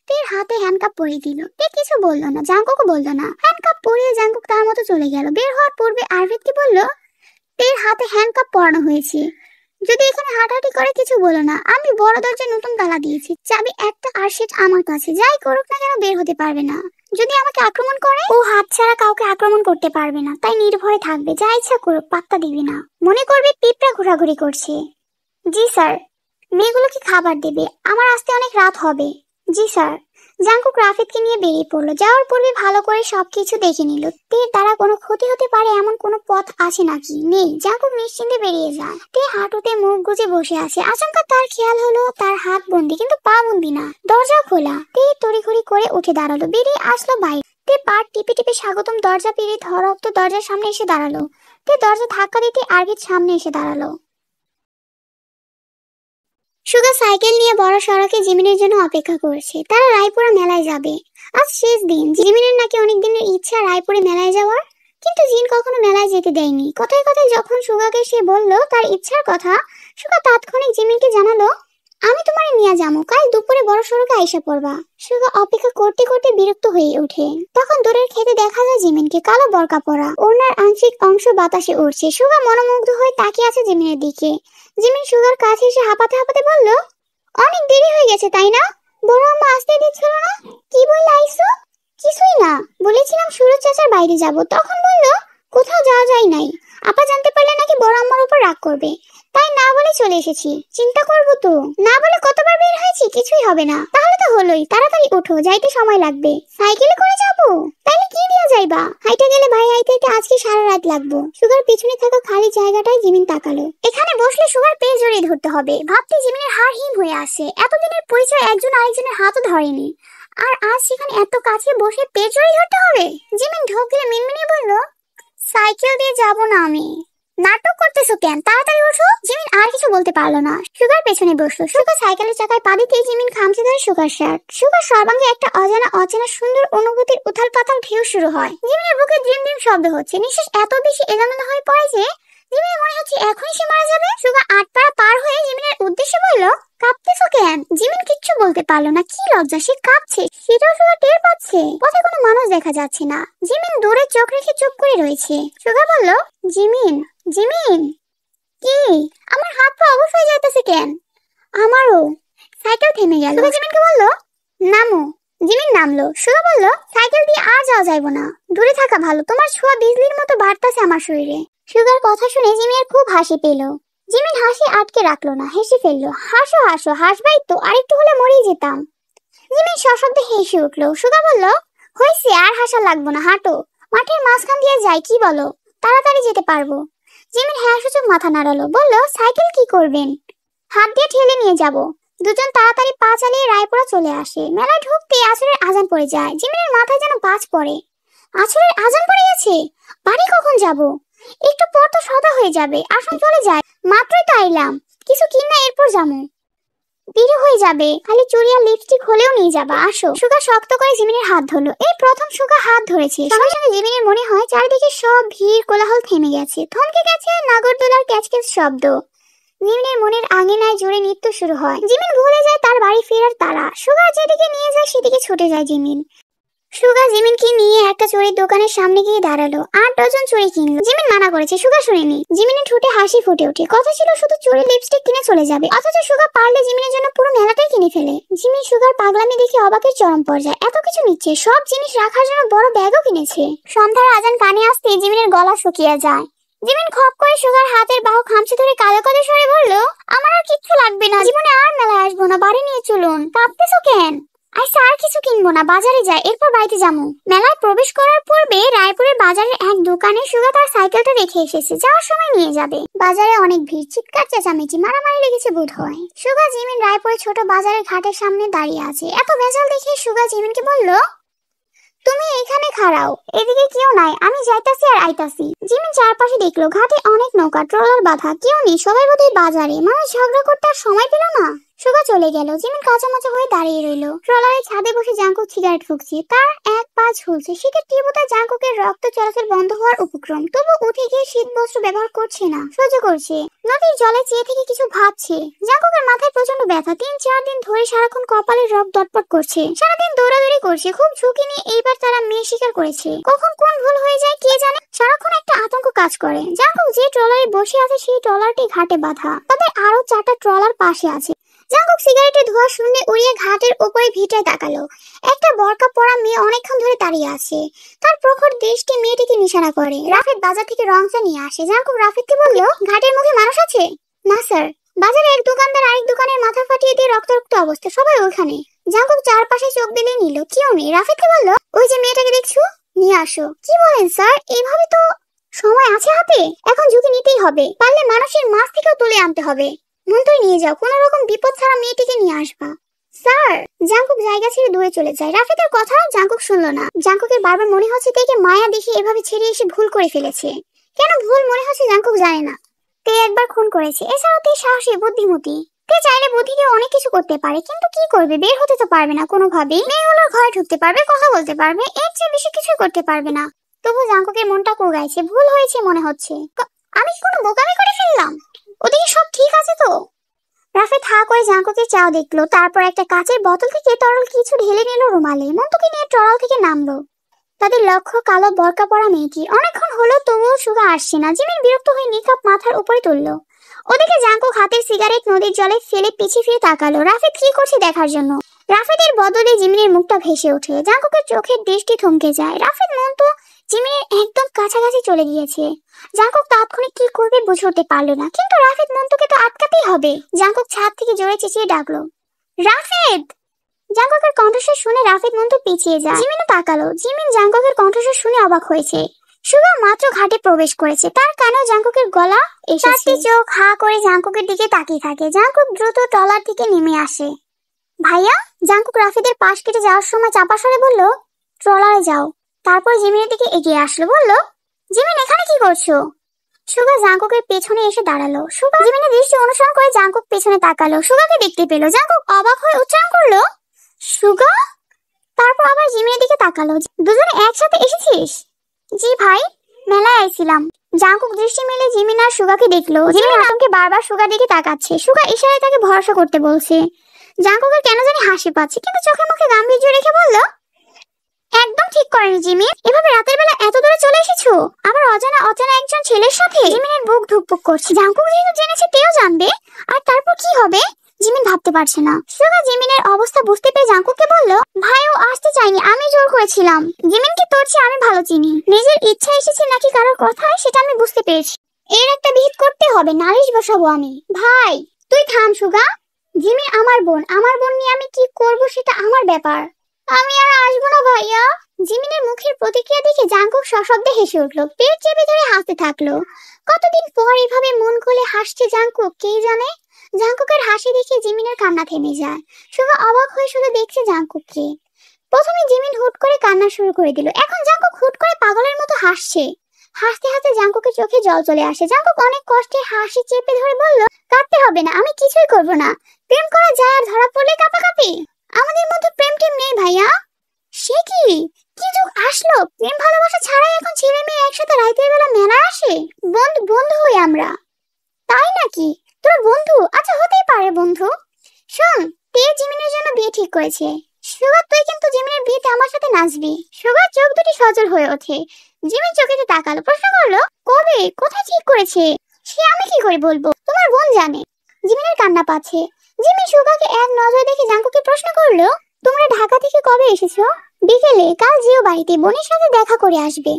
Speaker 1: তের হাতে হ্যান্ডকাপ পরিয়ে দিল। তে কিছু বললো না, জাঙ্কুকও বললো না। হ্যান্ডকাপ পরিয়ে জাঙ্কুক তার মতো চলে গেল। বের হওয়ার পূর্বে আরভিদকে বলল, তের হাতে হ্যান্ডকাপ পরানো হয়েছে, যদি এখানে হাঁটাহাঁটি করে কিছু বলো না। আমি বড় দরজায় নতুন তালা দিয়েছি, চাবি একটা, আর সেটা আমার কাছে। যাই করুক না কেন বের হতে পারবে না। যদি আমাকে আক্রমণ করে? ও হাত ছাড়া কাউকে আক্রমণ করতে পারবে না, তাই নির্ভয়ে থাকবে, যা ইচ্ছা করুক পাত্তা দিবি না। মনে করবে পিঁপড়া ঘোরাঘুরি করছে। জি স্যার। মেয়েগুলোকে খাবার দেবে, আমার আসতে অনেক রাত হবে। জি স্যার। জাঙ্কুক রাফিদকে নিয়ে বেরিয়ে পড়লো। যাওয়ার পূর্বে ভালো করে সবকিছু দেখে নিল। তের দ্বারা কোনো ক্ষতি হতে পারে এমন কোনো পথ আছে নাকি? নেই। জাঙ্কুক নিশ্চিন্তে বেরিয়ে যায়। তে হাঁটুতে মুখ গুজে বসে আছে। আচমকা তার খেয়াল হলো তার হাত বন্দি, কিন্তু পা বন্দি না। দরজা খোলা। তে তড়িঘড়ি করে উঠে দাঁড়ালো, বেরিয়ে আসলো বাইরে। তে পা টিপে টিপে স্বাগতম দরজা পেরিয়ে ধরক্ত দরজার সামনে এসে দাঁড়ালো। তে দরজা ধাক্কা দিতে আরভিদ সামনে এসে দাঁড়ালো। সুগা সাইকেল নিয়ে বড় সড়কে জিমিনের জন্য অপেক্ষা করছে। তারা রায়পুরা মেলায় যাবে। আজ শেষ দিন। জিমিনের নাকি অনেক দিনের ইচ্ছা রায়পুরে মেলায় যাওয়ার, কিন্তু জিন কখনো মেলায় যেতে দেয়নি। কথায় কথায় যখন সুগাকে সে বলল তার ইচ্ছার কথা, সুগা তাৎক্ষণিক জিমিনকে জানালো, আমি তোমারে নিয়ে যাবো, কাল দুপুরে বড় সড়কে আইসা পড়বা। সুগা অপেক্ষা করতে করতে বিরক্ত হয়ে ওঠে। তখন দূরের খেতে দেখা যায় জিমিনকে, কালো বরকা পরা, ওনার আংশিক অংশ বাতাসে উড়ছে। সুগা মনোমুগ্ধ হয়ে তাকিয়ে আছে জিমিনের দিকে। জিমিন সুগার কাছে এসে হাঁপাতে হাঁপাতে বলল, অনেক দেরি হয়ে গেছে তাই না? বড় আম্মা আসতে দিচ্ছিল না? কি বললে আইসো? কিছুই না, বলেছিলাম সুরজ চাচার বাইরে যাব, তখন বলল কোথাও যাওয়া যায় নাই। আপা জানতে পারলে নাকি বড় আম্মার উপর রাগ করবে, তাই না বলে চলে এসেছি। চিন্তা করবো তো, না বলে কতবার বের হয়েছি, কিছুই হবে না। তাহলে তো হলোই, তাড়াতাড়ি ওঠো, যাইতে সময় লাগবে। সাইকেলে করে যাবো? তাইলে কি দিয়া যাইবা? হাইটে গেলে ভাই হাইতে হাইতে আজকে সারা রাত লাগবো। সুগার পিছনে থাকা খালি জায়গাটায় জিমিন তাকালো। এখানে বসলে সুগার পেয়ে জড়িয়ে ধরতে হবে। ভাবতে জিমিনের হাড় হিম হয়ে আসে। এতদিনের পরিচয় একজন আরেকজনের হাতও ধরেনি, আর আজ সেখানে এত কাছে বসে পেয়ে জড়িয়ে ধরতে হবে। জিমিন ঢোক গেলে মিনমিনিয়ে বলল, সাইকেল দিয়ে যাব না আমি। নাটক করতেছো কেন? তাড়াতাড়ি ওঠো। জিমিন আর কিছু বলতে পারলো না। সুগার পেছনে বসলো। সুগার সাইকেলের চাকায় পা দিতেই জিমিন খামচে ধরে সুগার শার্ট। সুগার সর্বাঙ্গে একটা অজানা অচেনা সুন্দর অনুভূতির উথাল পাতাল ঢেউ শুরু হয়। জিমিনের বুকে ড্রিম ড্রিম শব্দ হচ্ছে। নিঃশ্বাস এত বেশি এলোমেলো হয়ে পড়ে যে জিমিনের মনে হচ্ছে এখনই সে মারা যাবে। সুগার আটপাড়া পার হয়ে জিমিনের উদ্দেশ্যে বলল, কাঁপতেছো কেন? জিমিন কিচ্ছু বলতে পারলো না। কি লজ্জা, সে কাঁপছে, সেটাও সুগা টের পাচ্ছে। পথে কোনো মানুষ দেখা যাচ্ছে না। জিমিন দূরে চোখ রেখে চুপ করে রয়েছে। সুগা বলল, জিমিন, জিমিন। কি? আমার হাত পা অবশ হয়ে যাইতেছে কেন? আমারও। সাইকেল থেমে গেল। সুগা জিমিনকে বলল, নামো। জিমিন নামলো। সুগা বলল, সাইকেল দিয়ে আর যাওয়া যাইব না, দূরে থাকা ভালো, তোমার ছোঁয়া বিজলির মতো বাড়তাছে আমার শরীরে। সুগার কথা শুনে জিমিনের খুব হাসি পেল। জিমিন হাসি আটকে রাখলো না, হেসে ফেললো। হাসো হাসো, হাসবাই তো, আরেকটু হলে মরেই যেতাম। জিমিন সশব্দে হেসে উঠলো। সুগা বলল, হয়েছে, আর হাসা লাগবো না, হাঁটো। মাঠের মাঝখান দিয়ে যাই, কি বলো? তাড়াতাড়ি যেতে পারবো। জিমিন হ্যাঁ সূচক মাথা নাড়ালো। বলল, সাইকেল কি করবেন? হাত দিয়ে ঠেলে নিয়ে যাব। দুজন তাড়াতাড়ি পা চালিয়ে রায়পুরা চলে আসে। মেলায় ঢুকতে আসরের আজান পড়ে যায়। জিমিনের মাথায় যেন বাজ পড়ে। আসরের আজান পড়ে গেছে? বাড়ি কখন যাব? একটু পর তো সদা হয়ে যাবে। আসুন চলে যায়, মাত্রই তো আইলাম। কিছু কিনা এরপর যাবো। দেরি হয়ে যাবে, খালি চুড়ি আর লিপস্টিক হলেও নিয়ে যাবা, আসো। সুগা শক্ত করে জিমিনের হাত ধরলো। এই প্রথম সুগা হাত ধরেছে। সঙ্গে সঙ্গে জিমিনের মনে হয় চারিদিকে সব ভিড় কোলাহল থেমে গেছে, থমকে গেছে নাগরদোলার ক্যাচক্যাচ শব্দ। জিমিনের মনের আঙিনায় জোরে নৃত্য শুরু হয়। জিমিন ভুলে যায় তার বাড়ি ফেরার তাড়া। সুগা যেদিকে নিয়ে যায় সেদিকে ছুটে যায় জিমিন। সুগা জিমিনকে নিয়ে একটা চুড়ির দোকানের সামনে গিয়ে দাঁড়ালো। 8 ডজন চুড়ি কিনলো। জিমিন মানা করেছে, সুগা শুনেনি। জিমিনের ঠোঁটে হাসি ফুটে ওঠে। কথা ছিল শুধু চুড়ি লিপস্টিক কিনে চলে যাবে, অথচ সুগা পারলে জিমিনের জন্য পুরো মেলাটাই কিনে ফেলে। জিমিন সুগার পাগলামি দেখে অবাকের চরম পর্যায়ে। এত কিছু নিচ্ছে, সব জিনিস রাখার জন্য বড় ব্যাগও কিনেছে। সন্ধ্যার আজান কানে আসতে জিমিনের গলা শুকিয়ে যায়। জিমিন খপ করে সুগার হাতের বাহু খামচে ধরে কালো কালো স্বরে বলল, আমার আর কিচ্ছু লাগবে না, জীবনে আর মেলায় আসবো না, বাড়ি নিয়ে চলুন। কাঁপতেছো কেন? আচ্ছা, আর কিছু কিনবো না, বাজারে যাই, এরপর বাড়িতে যাবো। মেলায় প্রবেশ করার পূর্বে রায়পুরের বাজারের এক দোকানে সুগা তার সাইকেলটা রেখে এসেছে, যাওয়ার সময় নিয়ে যাবে। বাজারে অনেক ভিড়, চিৎকার চেঁচামেচি, মারামারি লেগেছে বোধ হয়। সুগা জিমিন রায়পুরের ছোট বাজারের ঘাটের সামনে দাঁড়িয়ে আছে। এত ভেজাল দেখে সুগা জিমিনকে বলল, তুমি এখানে খাড়াও, এদিকে কেউ নাই, আমি যাইতাছি আর আইতাছি। জিমিন চারপাশে দেখলো, ঘাটে অনেক নৌকা, ট্রলার বাঁধা, কেউ নেই, সবাই বোধহয় বাজারে। মানুষ ঝগড়া করতে আর সময় পেল না। সুগা চলে গেল। জিমিন কাঁচামাচা হয়ে দাঁড়িয়ে রইল। ট্রলারের ছাদে বসে জাঙ্কুক সিগারেট ফুঁকছে। তার এক পা ঝুলছে। শীতের তীব্রতায় জাঙ্কুকের রক্ত চলাচল বন্ধ হওয়ার উপক্রম, তবু উঠে গিয়ে শীত বস্ত্র ব্যবহার করছে না, সহ্য করছে। নদীর জলে চেয়ে থেকে কিছু ভাবছে। জাঙ্কুকের মাথায় প্রচন্ড ব্যথা। 3-4 দিন ধরে সারাক্ষণ কপালের রক দটপট করছে। সারাদিন দৌড়াদৌড়ি করছে। খুব ঝুঁকি নিয়ে এইবার তারা মেয়ে শিকার করেছে। কখন কোন ভুল হয়ে যায় কে জানে। সারাক্ষণ একটা আতঙ্ক কাজ করে। জাঙ্কুক যে ট্রলারে বসে আছে সেই ট্রলারটি ঘাটে বাঁধা। তাদের আরো 4টা ট্রলার পাশে আছে। জাঙ্কুক সিগারেটের ধোঁয়া শূন্যে উড়িয়ে ঘাটের উপরে ভিটায় তাকালো। একটা বরকা পরা মেয়ে অনেকক্ষণ ধরে দাঁড়িয়ে আছে। তার প্রখর দৃষ্টি মেয়েটিকে নিশানা করে। রাফেদ বাজার থেকে রংচা নিয়ে আসে। জাঙ্কুক রাফেদকে বলল, ঘাটের মুখে মানুষ আছে? না স্যার। বাজারে এক দোকানদার আরেক দোকানের মাথা ফাটিয়ে দিয়ে রক্তাক্ত অবস্থা, সবাই ওখানে। জাঙ্কুক চারপাশে চোখ দিলে নিল, কেউ নেই। রাফেদকে বলল, ওই যে মেয়েটাকে দেখছো, নিয়ে আসো। কি বলেন স্যার? এইভাবে তো সময় আছে হাতে, এখন ঝুঁকি নিতেই হবে। পারলে মানুষের মাছ থেকেও তুলে আনতে হবে। মন্তই নিয়ে যাও, কোনো রকম বিপদ ছাড়া মেয়েটিকে নিয়ে আসবা। স্যার। জাঙ্কুক জায়গা ছেড়ে দূরে চলে যায়। রাফেদের কথা জাঙ্কুক শুনলো না। জাঙ্কুকের বারবার মনে হচ্ছে তাকে মায়া দেখে এভাবে ছেড়ে এসে ভুল করে ফেলেছে। কেন ভুল মনে হচ্ছে জাঙ্কুক জানে না। তে একবার খুন করেছে, এছাড়াও তে সাহসী, বুদ্ধিমতী। তে চাইলে বুদ্ধি দিয়ে অনেক কিছু করতে পারে, কিন্তু কি করবে? বের হতে তো পারবে না কোনোভাবেই। মেয়েগুলোর ঘরে ঢুকতে পারবে, কথা বলতে পারবে, এর চেয়ে বেশি কিছু করতে পারবে না। তবু জাঙ্কুকের মনটা কোগাইছে, ভুল হয়েছে মনে হচ্ছে। আমি কি কোনো বোকামি করে ফেললাম? ওদিকে সব ঠিক আছে তো? রাফেদ হা করে জাঙ্কুকের চাও দেখলো, তারপর একটা কাচের বোতল থেকে তরল কিছু ঢেলে নিল রুমালে। মন্তকে নিয়ে ট্রলার থেকে নামলো। তাদের লক্ষ্য কালো বরকা পরা মেয়েটি। অনেকক্ষণ হলো তবুও সুগা আসছে না। জিমিন বিরক্ত হয়ে নিকাপ মাথার উপরে তুললো। ওদিকে জাঙ্কুক হাতের সিগারেট নদীর জলে ফেলে পিছিয়ে ফিরে তাকালো রাফেদ কি করছে দেখার জন্য। রাফেদের বদলে জিমিনের মুখটা ভেসে ওঠে। জাঙ্কুকের চোখের দৃষ্টি থমকে যায়। রাফেদ মন তো জিমিনের একদম কাছাকাছি চলে গিয়েছে। জাঙ্কুক তাৎক্ষণিক কি করবে বুঝে উঠতে পারলো না, কিন্তু রাফেদ মন্তকে তো আটকাতেই হবে। জাঙ্কুক ছাদ থেকে জোরে চেঁচিয়ে ডাকলো, রাফেদ! জাঙ্কুকের কণ্ঠস্বর শুনে রাফেদ মন্ত পিছিয়ে যায়। জিমিনও তাকালো। জিমিন জাঙ্কুকের কণ্ঠস্বর শুনে অবাক হয়েছে। সুগা মাত্র ঘাটে প্রবেশ করেছে, তার কানেও জাঙ্কুকের গলা এসেছে। চারটি চোখ হা করে জাঙ্কুকের দিকে তাকিয়ে থাকে। জাঙ্কুক দ্রুত ট্রলার থেকে নেমে আসে। ভাইয়া? জাঙ্কুক রাফেদের পাশ কেটে যাওয়ার সময় চাপা স্বরে বলল, ট্রলারে যাও। তারপর জিমিনের দিকে এগিয়ে আসলো, বলল, জিমিন এখানে কি করছো? সুগা জাঙ্কুকের পেছনে এসে দাঁড়ালো। সুগা জিমিনের দৃষ্টি অনুসরণ করে জাঙ্কুক পেছনে তাকালো। সুগাকে দেখতে পেল। জাঙ্কুক অবাক হয়ে উচ্চারণ করলো, সুগা। তারপর আবার জিমিনের দিকে তাকালো। দুজনে একসাথে এসেছিস? জি ভাই, মেলায় আইছিলাম। জাঙ্কুক দৃষ্টি মেলে জিমিন আর সুগাকে দেখলো। জিমিন আতঙ্কে বারবার সুগার দিকে তাকাচ্ছে। সুগা ইশারায় তাকে ভরসা করতে বলছে। জাঙ্কুকের কেন জানি হাসি পাচ্ছে, কিন্তু চোখে মুখে গাম্ভীর্য রেখে বলল, একদম ঠিক করেনি জিমিন, এভাবে রাতের বেলা এত দূরে চলে এসেছো, আবার অজানা অজানা একজন ছেলের সাথে। জিমিনের বুক ধুকপুক করছে। জাঙ্কুক যেহেতু জেনেছে, তেও জানবে, আর তারপর কি হবে জিমিন ভাবতে পারছে না। সুগা জিমিনের অবস্থা বুঝতে পেরে জাঙ্কুককে বলল, ভাই ও আসতে চাইনি, আমি জোর করেছিলাম। জিমিন কি তোর চেয়ে আমি ভালো চিনি, নিজের ইচ্ছা এসেছে নাকি কারোর কথায় সেটা আমি বুঝতে পেরেছি। এর একটা বিহিত করতে হবে, নালিশ বসাবো আমি। ভাই তুই থাম সুগা। জিমিন আমার বোন, আমার বোন নিয়ে আমি কি করব সেটা আমার ব্যাপার। আমি আর আসবো না ভাইয়া। জিমিনের মুখের প্রতিক্রিয়া দেখে জাঙ্কুক সশব্দে হেসে উঠলো। পেট চেপে ধরে হাসতে থাকলো। কতদিন পর এভাবে মন খুলে হাসছে জাঙ্কুক, কে জানে। জাঙ্কুকের হাসি দেখে জিমিনের কান্না থেমে যায়। সুগা অবাক হয়ে শুধু দেখছে জাঙ্কুককে। প্রথমে জিমিন হুট করে কান্না শুরু করে দিল, এখন জাঙ্কুক হুট করে পাগলের মতো হাসছে। হাসতে হাসতে জাঙ্কুকের চোখে জল চলে আসে। জাঙ্কুক অনেক কষ্টে হাসি চেপে ধরে বলল, কাঁদতে হবে না, আমি কিছুই করব না। প্রেম করা যায় আর ধরা পড়লে কাঁপাকাঁপি? আমাদের মধ্যে প্রেম টেম নেই ভাইয়া। সে কি কি যুগ আসলো? প্রেম ভালোবাসা ছাড়াই এখন ছেলে মেয়ে একসাথে রাতের বেলা মেলায় আসে। বন্ধু বন্ধু হই আমরা। তাই নাকি? তোর বন্ধু? আচ্ছা হতেই পারে বন্ধু। শোন, তে জিমিনের জন্য বিয়ে ঠিক করেছে। সুগা তুই কিন্তু জিমিনের বিয়েতে আমার সাথে নাচবি। সুগার চোখ দুটি সজল হয়ে ওঠে। জিমিন চোখেতে তাকালো, প্রশ্ন করলো, কবে, কোথায় ঠিক করেছে? সে আমি কি করে বলবো, তোমার বোন জানে। জিমিনের কান্না পাচ্ছে। জিমিন সুগাকে এক নজর দেখে জাঙ্কুকে প্রশ্ন করলো, তোমরা ঢাকা থেকে কবে এসেছো? বিকেলে, কাল জিও বাড়িতে বোনের সাথে দেখা করে আসবে।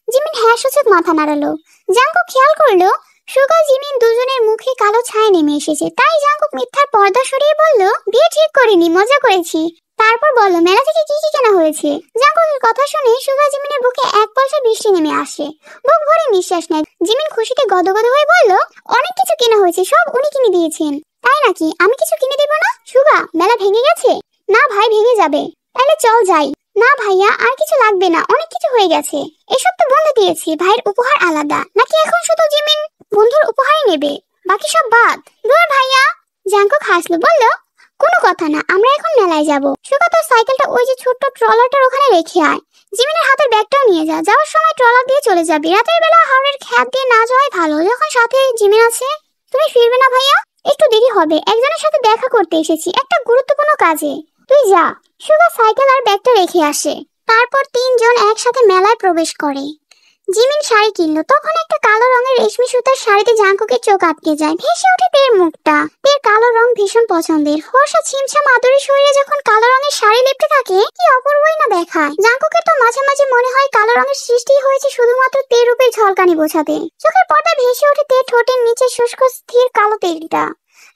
Speaker 1: জিমিন হ্যাঁ সূচক মাথা নাড়ালো। জাঙ্কুক খেয়াল করলো সুগা জিমিন দুজনের মুখে কালো ছায়া নেমে এসেছে। তাই জাঙ্কুক মিথ্যার পর্দা সরিয়ে বলল, বিয়ে ঠিক করিনি, মজা করেছি। তারপর বলল, মেলা থেকে কি কি কেনা হয়েছে? জাঙ্কুকের কথা শুনে সুগা জিমিনের বুকে এক পয়সা বৃষ্টি নেমে আসে। বুক ভরে নিঃশ্বাস নেয়। জিমিন খুশিতে গদগদ হয়ে বলল, অনেক কিছু কেনা হয়েছে, সব উনি কিনে দিয়েছেন। তাই নাকি? আমি কিছু কিনে দেব না? সুগা, মেলা ভেঙে গেছে? না ভাই, ভেঙে যাবে। তাহলে চল যাই। না ভাইয়া, আর কিছু লাগবে না, অনেক কিছু হয়ে গেছে। এসব তো বলে দিয়েছি, ভাইয়ের উপহার আলাদা। নাকি এখন শুধু জিমিন বন্ধুর উপহারই নেবে, বাকি সব বাদ? দূর ভাইয়া। জাঙ্কুক হাসলো, বলল, কোনো কথা না, আমরা এখন মেলায় যাব। সুগা তোর সাইকেলটা ওই যে ছোট্ট ট্রলারটার ওখানে রেখে আয়। জিমিনের হাতের ব্যাগটাও নিয়ে যা, যাওয়ার সময় ট্রলার দিয়ে চলে যাবি। রাতের বেলা হাওড়ের খ্যাত দিয়ে না যাওয়াই ভালো, যখন সাথে জিমিন আছে। তুমি ফিরবে না ভাইয়া? একটু দেরি হবে, একজনের সাথে দেখা করতে এসেছি, একটা গুরুত্বপূর্ণ কাজে। তুই যা। সুগা সাইকেল আর ব্যাগটা রেখে আসে। তারপর তিনজন একসাথে মেলায় প্রবেশ করে। জিমিন শাড়ি কিনলো, তখন একটা কালো রঙের রেশমি সুতার শাড়িতে জাঙ্কুকের চোখ আটকে যায়। ভেসে ওঠে তের মুখটা। তের কালো রং ভীষণ পছন্দের। ফর্সা ছিমছাম আদরের শরীরে যখন কালো রঙের শাড়ি লেপটে থাকে, কি অপূর্বই না দেখায়। জাঙ্কুকের তো মাঝে মাঝে মনে হয় কালো রঙের সৃষ্টি হয়েছে শুধুমাত্র তের রূপের ঝলকানি বোঝাতে। চোখের পর্দায় ভেসে ওঠে তের ঠোঁটের নিচে শুষ্ক স্থির কালো তেলটা।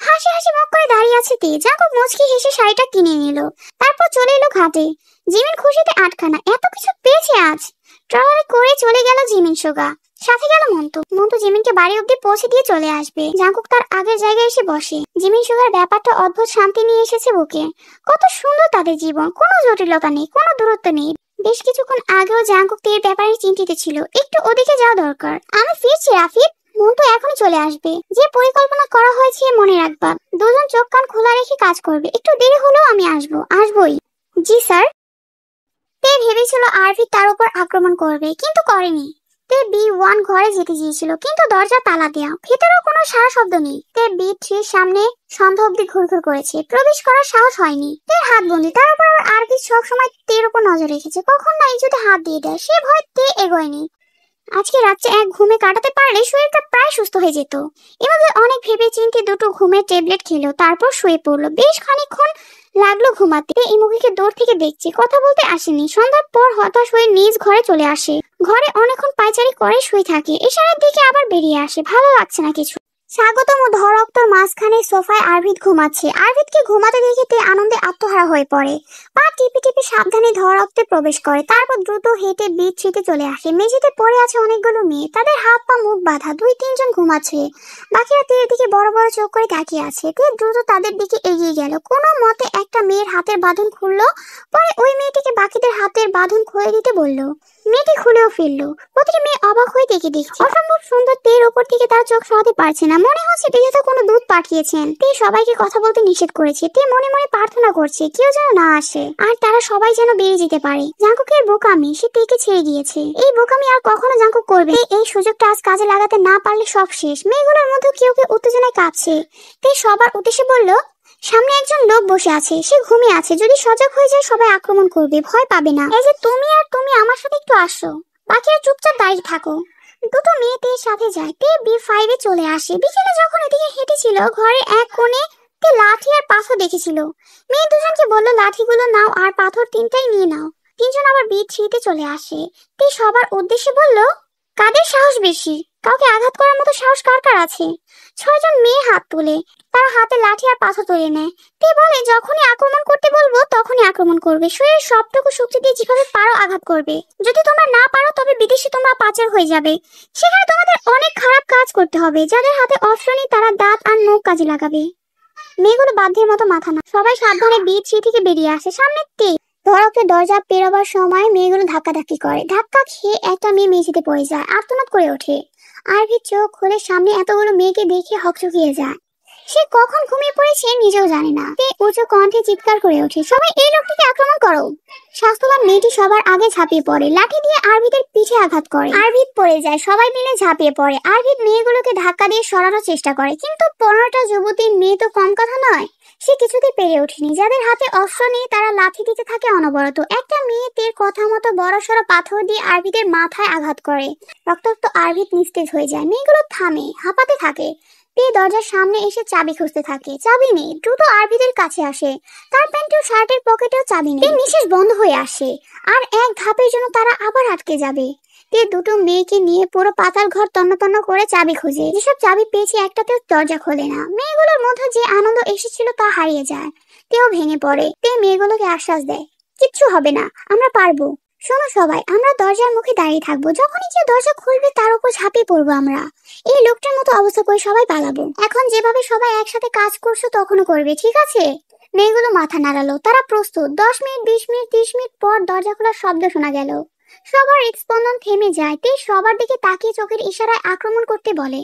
Speaker 1: হাসি হাসি মুখ করে দাঁড়িয়ে আছে তে। জাঙ্কুক মুচকি হেসে শাড়িটা কিনে নিল, তারপর চলে এলো ঘাটে। জিমিন খুশিতে আটখানা, এত কিছু পেয়েছে আজ। ট্রলারে করে চলে গেল জিমিন সোগা, সাথে গেল মন্তু। মন্তু জিমিনকে বাড়ি অব্দি পৌঁছে দিয়ে চলে আসবে। জাঙ্কুক তার আগের জায়গায় এসে বসে। জিমিন সোগার ব্যাপারটা অদ্ভুত শান্তি নিয়ে এসেছে বুকে। কত সুন্দর তাদের জীবন, কোনো জটিলতা নেই, কোনো দূরত্ব নেই। বেশ কিছুক্ষণ আগেও জাঙ্কুক তের ব্যাপারে চিন্তিত ছিল, একটু ওদিকে যাওয়া দরকার। আমি ফিরছি রাফিদ, মন্তু এখনই চলে আসবে। যে পরিকল্পনা করা হয়েছে মনে রাখবা, দুজন চোখ কান খোলা রেখে কাজ করবে। একটু দেরি হলেও আমি আসবই। জি স্যার। তে ভেবেছিল আরভি তার উপর আক্রমণ করবে, কিন্তু করেনি। তে B1 ঘরে যেতে গিয়েছিল, কিন্তু দরজা তালা দেয়া, ভেতরেও কোনো সারা শব্দ নেই। তে B3 সামনে সন্ধ্যা অব্দি ঘুরঘুর করেছে, প্রবেশ করার সাহস হয়নি। তের হাত বন্দি, তার উপর আরভি সবসময় তের উপর নজর রেখেছে, কখন না ইজুতে হাত দিয়ে দেয়। সে ভয় তে এগোয়নি। আজকে রাত্রে এক ঘুমে কাটাতে পারলে শরীরটা প্রায় সুস্থ হয়ে যেত। এভাবে অনেক ভেবে চিন্তে দুটো ঘুমের ট্যাবলেট খেলো, তারপর শুয়ে পড়লো। বেশ খানিকক্ষণ লাগলো ঘুমাতে। ইমুকিকে দূর থেকে দেখছে, কথা বলতে আসেনি। সন্ধ্যার পর হতাশ হয়ে নিজ ঘরে চলে আসে। ঘরে অনেকক্ষণ পায়চারি করে শুয়ে থাকে। এশারের দিকে আবার বেরিয়ে আসে, ভালো লাগছে না কিছু। স্বাগতম ধরক্তর মাঝখানে সোফায় আরভিদ ঘুমাচ্ছে। আরভিদকে ঘুমাতে দেখে তে আনন্দে আত্মহারা হয়ে পড়ে। পা টিপে টিপে সাবধানে ধরক্তে প্রবেশ করে, তারপর দ্রুত হেঁটে B3-তে চলে আসে। মেঝেতে পড়ে আছে অনেকগুলো মেয়ে, তাদের হাত পা মুখ বাঁধা। 2-3 জন ঘুমাচ্ছে, বাকিরা তের দিকে বড় বড় চোখ করে তাকিয়ে আছে। তে দ্রুত তাদের দিকে এগিয়ে গেল। কোনো মতে একটা মেয়ের হাতের বাঁধন খুললো, পরে ওই মেয়েটিকে বাকিদের হাতের বাঁধন খুলে দিতে বলল। মেয়েটি খুলেও ফেললো। প্রতিটি মেয়ে অবাক হয়ে দেখছে। অসম্ভব সুন্দর তের উপর থেকে তার চোখ সরাতে পারছে না। মনে হচ্ছে বিধাতা কোনো দূত পাঠিয়েছেন। তে সবাইকে কথা বলতে নিষেধ করেছে। তে মনে মনে প্রার্থনা করছে কেউ যেন না আসে, আর তারা সবাই যেন বেরিয়ে যেতে পারে। জাঙ্কুকের বোকামি, সে তেকে ছেড়ে গিয়েছে। এই বোকামি আর কখনো জাঙ্কুক করবে। এই সুযোগটা আজ কাজে লাগাতে না পারলে সব শেষ। মেয়েগুলোর মধ্যে কেউ কেউ উত্তেজনায় কাঁপছে। তে সবার উদ্দেশ্যে বলল, সামনে একজন লোক বসে আছে, সে ঘুমিয়ে আছে। যদি সজাগ হয়ে যায় সবাই আক্রমণ করবে, ভয় পাবে না। এই যে তুমি আর তুমি আমার সাথে একটু আসো, বাকিরা চুপচাপ দাঁড়িয়ে থাকো। দুটো মেয়ে তের সাথে যায়। তে B5-এ চলে আসে। বিকেলে যখন এদিকে হেঁটেছিল, ঘরের এক কোণে তে লাঠি আর পাথর দেখেছিল। মেয়ে দুজনকে বলল, লাঠিগুলো নাও আর পাথর 3টাই নিয়ে নাও। 3জন আবার B3-তে চলে আসে। তে সবার উদ্দেশ্যে বলল, কাদের সাহস বেশি? কাউকে আঘাত করার মতো সাহস কার কার আছে? 6জন মেয়ে হাত তোলে। তারা হাতে লাঠি আর পাথর তুলে নেয়। তে বলে, যখনই আক্রমণ করতে বলবো তখনই আক্রমণ করবে। শরীরের সবটুকু শক্তি দিয়ে যেভাবে পারো আঘাত করবে। যদি তোমরা না পারো তবে বিদেশে তোমরা পাচার হয়ে যাবে। সেখানে তোমাদের অনেক খারাপ কাজ করতে হবে। যাদের হাতে অস্ত্র নেই তারা দাঁত আর নখ কাজে লাগাবে। মেয়েগুলো বাধ্যের মতো মাথা না। সবাই সাবধানে B3 থেকে বেরিয়ে আসে। সামনে তে ধরকের দরজা পেরোবার সময় মেয়েগুলো ধাক্কাধাক্কি করে। ধাক্কা খেয়ে একটা মেয়ে মেঝেতে পড়ে যায়, আর্তনাদ করে ওঠে। আরভি চোখ খুলে সামনে এতগুলো মেয়েকে দেখে হকচকিয়ে যায়। সে কখন ঘুমিয়ে পড়েছে নিজেও জানে না। তে উঁচু কণ্ঠে চিৎকার করে ওঠে, সবাই এই লোকটিকে আক্রমণ করো। স্বাস্থ্যবান মেয়েটি সবার আগে ঝাঁপিয়ে পড়ে, লাঠি দিয়ে আরভিদের পিঠে আঘাত করে। আরভিদ পড়ে যায়, সবাই মিলে ঝাঁপিয়ে পড়ে। আরভিদ মেয়েগুলোকে ধাক্কা দিয়ে সরানোর চেষ্টা করে, কিন্তু 15টা যুবতীর মেয়ে তো কম কথা নয়। সে কিছুতে পেরে ওঠেনি। যাদের হাতে অস্ত্র নেই তারা লাঠি দিতে থাকে অনবরত। একটা মেয়ে তের কথা মতো বড়সড় পাথর দিয়ে আরভিদের মাথায় আঘাত করে। রক্তাক্ত আরভিদ নিস্তেজ হয়ে যায়। মেয়েগুলো থামে, হাঁপাতে থাকে। তে দরজার সামনে এসে চাবি খুঁজতে থাকে, চাবি নেই। দ্রুত আরভিদের কাছে আসে, তার প্যান্ট ও শার্টের পকেটেও চাবি নেই। নিঃশ্বাস বন্ধ হয়ে আসে, আর এক ধাপের জন্য তারা আবার আটকে যাবে। তে দুটো মেয়েকে নিয়ে পুরো পাতাল ঘর তন্ন করে চাবি খুঁজে। যেসব চাবি পেয়েছে একটাতেও দরজা খোলে না। মেয়েগুলোর মধ্যে যে আনন্দ এসেছিল তা হারিয়ে যায়। তেও ভেঙে পড়ে। তে মেয়েগুলোকে আশ্বাস দেয়, কিচ্ছু হবে না, আমরা পারবো। শোনো সবাই, আমরা দরজার মুখে দাঁড়িয়ে থাকবো। যখনই কেউ দরজা খুলবে তার উপর ঝাঁপিয়ে পড়বো আমরা। এই লোকটার মতো অবস্থা করে সবাই পালাবো। এখন যেভাবে সবাই একসাথে কাজ করছো তখনও করবে, ঠিক আছে? মেয়েগুলো মাথা নাড়ালো, তারা প্রস্তুত। 10 মিনিট, 20 মিনিট, 30 মিনিট পর দরজা খোলার শব্দ শোনা গেল। সবার হৃদস্পন্দন থেমে যায়। তে সবার দিকে তাকিয়ে চোখের ইশারায় আক্রমণ করতে বলে।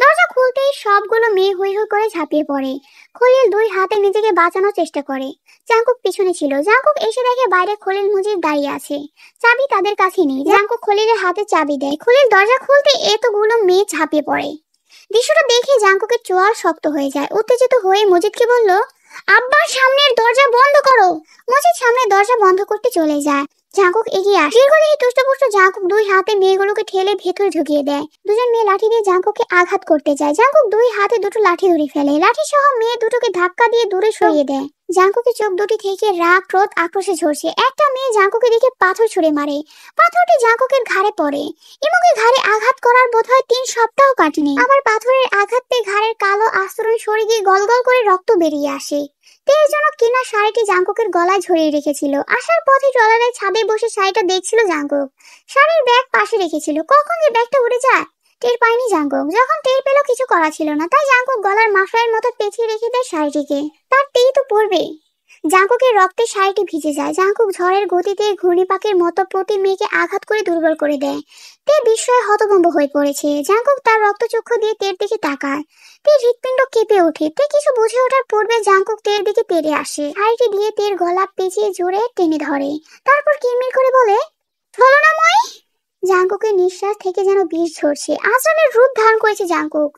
Speaker 1: দরজা খুলতেই সবগুলো মেয়ে হৈ হৈ করে ঝাঁপিয়ে পড়ে। খলিল 2 হাতে নিজেকে বাঁচানোর চেষ্টা করে। জাঙ্কুক পিছনে ছিল। জাঙ্কুক এসে দেখে বাইরে খলিল মুজিব দাঁড়িয়ে আছে। চাবি তাদের কাছে নেই। জাঙ্কুক খলিলের হাতে চাবি দেয়। খলিল দরজা খুলতে এতগুলো মেয়ে ঝাঁপিয়ে পড়ে। দৃশ্যটা দেখে জাঙ্কুকের চোয়াল শক্ত হয়ে যায়। উত্তেজিত হয়ে মজিদকে বলল, আব্বা সামনের দরজা বন্ধ করো। মজিদ সামনের দরজা বন্ধ করতে চলে যায়। জাঙ্কুক এগিয়ে আসে। দীর্ঘদিন তুষ্টপুষ্ট জাঙ্কুক দুই হাতে মেয়েগুলোকে ঠেলে ভেতরে ঢুকিয়ে দেয়। দুজন মেয়ে লাঠি দিয়ে জাঙ্কুককে আঘাত করতে যায়। জাঙ্কুক দুই হাতে দুটো লাঠি ধরে ফেলে। লাঠি সহ মেয়ে দুটোকে ধাক্কা দিয়ে দূরে সরিয়ে দেয়। জাঙ্কুকের চোখ দুটি থেকে রাগ ক্রোধ আক্রোশে ঝরছে। একটা মেয়ে জাঙ্কুকে দেখে পাথর ছুঁড়ে মারে। পাথরটি জাঙ্কুকের ঘাড়ে পড়ে। ইমুকে ঘাড়ে আঘাত করার বোধহয় 3 সপ্তাহ কাটেনি। আবার পাথরের আঘাত পেয়ে ঘাড়ের কালো আস্তরণ সরে গিয়ে গলগল করে রক্ত বেরিয়ে আসে। তের জন্য কেনা শাড়িটি জাঙ্কুকের গলায় ঝরিয়ে রেখেছিল। আসার পথে ট্রলারের ছাদে বসে শাড়িটা দেখছিল জাঙ্কুক। শাড়ির ব্যাগ পাশে রেখেছিল। কখন যে ব্যাগটা উড়ে যায় টের পায়নি জাঙ্কুক। যখন টের পেল কিছু করা ছিল না, তাই জাঙ্কুক গলার মাফলারের মতো পেঁচিয়ে রেখে দেয় শাড়িটিকে। তার তেই তো পড়বে। জাঙ্কুকের রক্তে শাড়িটি ভিজে যায়। জাঙ্কুক ঝড়ের গতিতে ঘূর্ণিপাকের মতো প্রতি মেয়েকে আঘাত করে দুর্বল করে দেয়। তে বিস্ময়ে হতভম্ব হয়ে পড়েছে। জাঙ্কুক তার রক্তচক্ষু দিয়ে তের দিকে তাকায়। তের হৃৎপিণ্ড কেঁপে ওঠে। তে কিছু বুঝে ওঠার পূর্বে জাঙ্কুক তের দিকে তেড়ে আসে। শাড়িটি দিয়ে তের গলা পেঁচিয়ে জোরে টেনে ধরে। তারপর কিরমির করে বলে, ছলনাময়ী। জাঙ্কুকের নিঃশ্বাস থেকে যেন বিষ ঝরছে। আজরামের রূপ ধারণ করেছে জাঙ্কুক।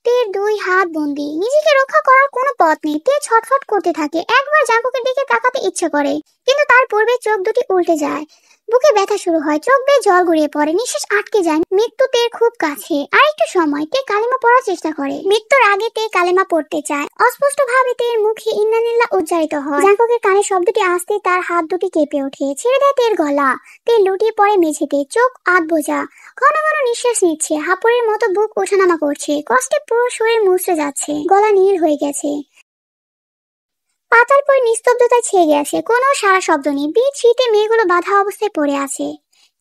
Speaker 1: তের দুই হাত বন্দি। নিজেকে রক্ষা করার কোনো পথ নেই। তে ছটফট করতে থাকে। একবার জাঙ্কুকের দিকে তাকাতে ইচ্ছে করে, কিন্তু তার পূর্বে চোখ দুটি উল্টে যায়। বুকে ব্যথা শুরু হয়। চোখ বেয়ে জল গড়িয়ে পড়ে। নিঃশ্বাস আটকে যায়। মৃত্যু তের খুব কাছে। আর একটু সময়। তে কালিমা পড়ার চেষ্টা করে। মৃত্যুর আগে তে কালিমা পড়তে চায়। অস্পষ্ট ভাবে তের মুখে ইন্নালিল্লাহ উচ্চারিত হয়। জাঙ্কুকের কানে শব্দটি আসতে তার হাত দুটি কেঁপে ওঠে। ছেড়ে দেয় তের গলা। তে লুটিয়ে পড়ে মেঝেতে, চোখ আধ বোঝা। ঘন ঘন নিঃশ্বাস নিচ্ছে। হাঁপুড়ের মতো বুক ওঠানামা করছে। কষ্টে পুরো শরীর মুছড়ে যাচ্ছে। গলা নীল হয়ে গেছে। পাতার পর নিস্তব্ধতায় ছেয়ে গেছে। কোনো সারা শব্দ নেই। বীজ শীতে মেয়েগুলো বাধা অবস্থায় পড়ে আছে।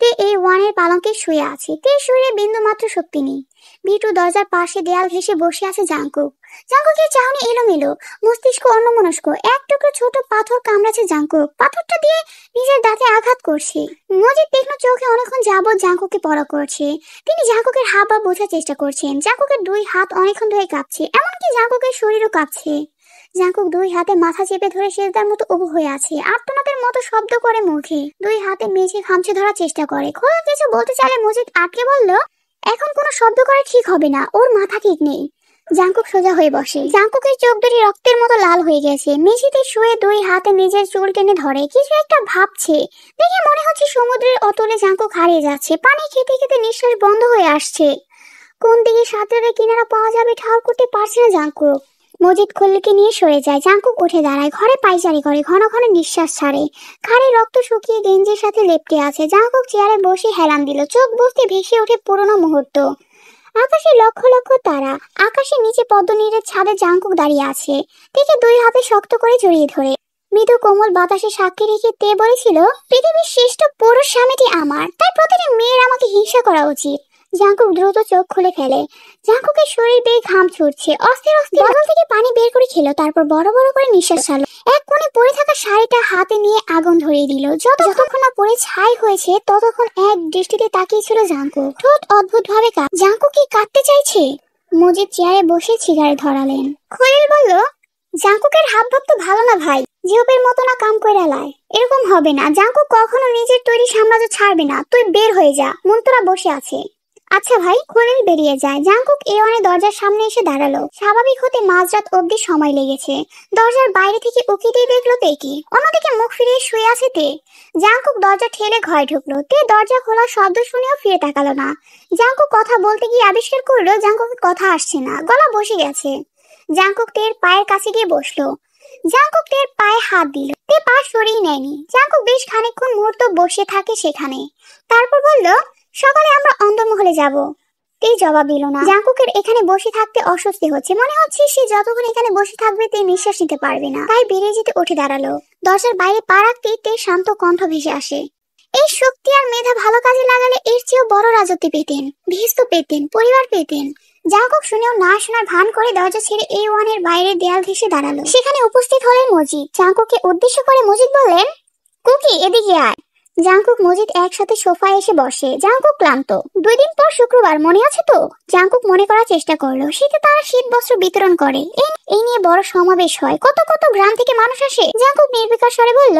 Speaker 1: তে A1-এর পালঙ্কে শুয়ে আছে। তে শরীরে বিন্দু মাত্র শক্তি নেই। বিটু দরজার পাশে দেয়াল ঘেঁষে বসে আছে জাঙ্কুক। জাঙ্কুকের চাহনি এলোমেলো, মস্তিষ্ক অন্যমনস্ক। এক টুকরো ছোট পাথর কামড়াচ্ছে জাঙ্কুক। পাথরটা দিয়ে নিজের দাঁতে আঘাত করছে। মজিদ তীক্ষ্ণ চোখে অনেকক্ষণ যাবৎ জাঙ্কুককে পরখ করছে। তিনি জাঙ্কুকের হাবভাব বোঝার চেষ্টা করছেন। জাঙ্কুকের দুই হাত অনেকক্ষণ ধরে কাঁপছে। এমনকি জাঙ্কুকের শরীরও কাঁপছে। জাঙ্কুক দুই হাতে মাথা চেপে ধরে সেজদার মতো উবু হয়ে আছে। আর্তনাদের মতো শব্দ করে মুখে। দুই হাতে মেঝে খামচে ধরার চেষ্টা করে। খোলা কিছু বলতে চাইলে মজিদ আটকে বলল, এখন কোনো শব্দ করা ঠিক হবে না, ওর মাথা ঠিক নেই। জাঙ্কুক সোজা হয়ে বসে। জাঙ্কুকের চোখ দুটি রক্তের মতো লাল হয়ে গেছে। মেঝেতে শুয়ে দুই হাতে নিজের চুল টেনে ধরে। কিছু একটা ভাবছে। দেখে মনে হচ্ছে সমুদ্রের অতলে জাঙ্কুক হারিয়ে যাচ্ছে। পানি খেতে খেতে নিঃশ্বাস বন্ধ হয়ে আসছে। কোন দিকে সাঁতরে কিনারা পাওয়া যাবে ঠাউর করতে পারছে না জাঙ্কুক। মজিদ খল্লিকে নিয়ে সরে যায়। জাঙ্কুক উঠে দাঁড়ায়। ঘরে পায়চারি করে। ঘন ঘন নিঃশ্বাস ছাড়ে। ঘাড়ে রক্ত শুকিয়ে গেঞ্জির সাথে লেপ্টে আছে। জাঙ্কুক চেয়ারে বসে হেলান দিল। চোখ বুঝতে ভেসে ওঠে পুরনো মুহূর্ত। আকাশে লক্ষ লক্ষ তারা। আকাশের নিচে পদ্মনীরের ছাদে জাঙ্কুক দাঁড়িয়ে আছে। দেখে দুই হাতে শক্ত করে জড়িয়ে ধরে। মৃদু কোমল বাতাসে সাক্ষী রেখে তে বলেছিল, পৃথিবীর শ্রেষ্ঠ পুরুষ স্বামীটি আমার, তাই প্রতিটি মেয়ের আমাকে হিংসা করা উচিত। জাঙ্কুক দ্রুত চোখ খুলে ফেলে। জাঙ্কুকের শরীর বেয়ে ঘাম ছুটছে। অস্থির অস্থির বটল থেকে পানি বের করে খেলো। তারপর বড় বড় করে নিঃশ্বাস ছাড়লো। এক কোণে পড়ে থাকা শাড়িটা হাতে নিয়ে আগুন ধরিয়ে দিল। যতক্ষণ না পড়ে ছাই হয়েছে ততক্ষণ এক দৃষ্টিতে তাকিয়েছিল জাঙ্কুক। ঠোঁট অদ্ভুত ভাবে জাঙ্কুক কি কাঁদতে চাইছে? মজিদ চেয়ারে বসে সিগারেট ধরালেন। খলিল বলল, জাঙ্কুকের হাবভাব তো ভালো না ভাই। জিওপের মতো না কাম করে লাই। এরকম হবে না। জাঙ্কুক কখনো নিজের তৈরি সাম্রাজ্য ছাড়বে না। তুই বের হয়ে যা। মন্তরা বসে আছে। আচ্ছা ভাই। খলিল বেরিয়ে যায়। জাঙ্কুক A1-এর দরজার সামনে এসে দাঁড়ালো। স্বাভাবিক হতে মাঝরাত অবধি সময় লেগেছে। দরজার বাইরে থেকে উকি দিয়ে দেখলো তে কি। অন্যদিকে মুখ ফিরিয়ে শুয়ে আছে তে। জাঙ্কুক দরজা ঠেলে ঘরে ঢুকলো। তে দরজা খোলার শব্দ শুনেও ফিরে তাকালো না। জাঙ্কুক কথা বলতে গিয়ে আবিষ্কার করলো জাঙ্কুকের কথা আসছে না। গলা বসে গেছে। জাঙ্কুক তের পায়ের কাছে গিয়ে বসলো। জাঙ্কুক তের পায়ে হাত দিল। তে পা সরিয়ে নেয়নি। জাঙ্কুক বেশ খানিকক্ষণ মুহূর্ত বসে থাকে সেখানে। তারপর বলল, সকালে আমরা অন্দরমহলে যাব। তে জবাব দিল না। জাঙ্কুকের এখানে বসে থাকতে অস্বস্তি হচ্ছে। মনে হচ্ছে সে যতক্ষণ এখানে বসে থাকবে তে নিঃশ্বাস নিতে পারবে না। তাই বেরিয়ে যেতে উঠে দাঁড়ালো। দরজার বাইরে পা রাখতেই তে শান্ত কণ্ঠ ভেসে আসে, এই শক্তি আর মেধা ভালো কাজে লাগালে এর চেয়েও বড় রাজত্ব পেতেন, ভিস্ত পেতেন, পরিবার পেতেন। জাঙ্কুক শুনেও না শোনার ভান করে দরজা ছেড়ে A1-এর বাইরে দেয়াল ঘেঁষে দাঁড়ালো। সেখানে উপস্থিত হলেন মজিদ। জাঙ্কুককে উদ্দেশ্য করে মজিদ বললেন, কুকি এদিকে আয়। জাঙ্কুক মজিদ একসাথে সোফায় এসে বসে। জাঙ্কুক ক্লান্ত। 2 দিন পর শুক্রবার, মনে আছে তো? জাঙ্কুক মনে করার চেষ্টা করলো। শীতে তারা শীত বস্ত্র বিতরণ করে। এই নিয়ে বড় সমাবেশ হয়। কত কত গ্রাম থেকে মানুষ আসে। জাঙ্কুক নির্বিকার স্বরে বলল,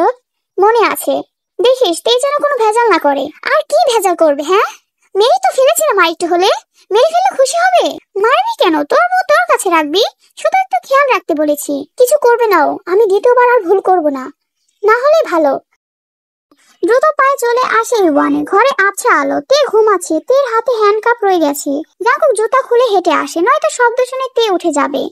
Speaker 1: মনে আছে। দেখিস তেই যেন কোনো ভেজাল না করে। আর কি ভেজাল করবে? হ্যাঁ, মেরে তো ফেলেছিলাম। আর একটু হলে মেরে ফেললে খুশি হবে। মারবি কেন? তোর বউ তোর কাছে রাখবি। শুধু একটু খেয়াল রাখতে বলেছি। কিছু করবে নাও। আমি দ্বিতীয়বার আর ভুল করব না। না হলে ভালো। দ্রুত পায়ে চলে আসে ইওয়ানে। ঘরে আবছা আলো, তে ঘুমাচ্ছে, তের হাতে হ্যান্ডকাপ রয়ে গেছে। জাঙ্কুক জুতা খুলে হেঁটে আসে, নয়তো শব্দ শুনে তে উঠে যাবে।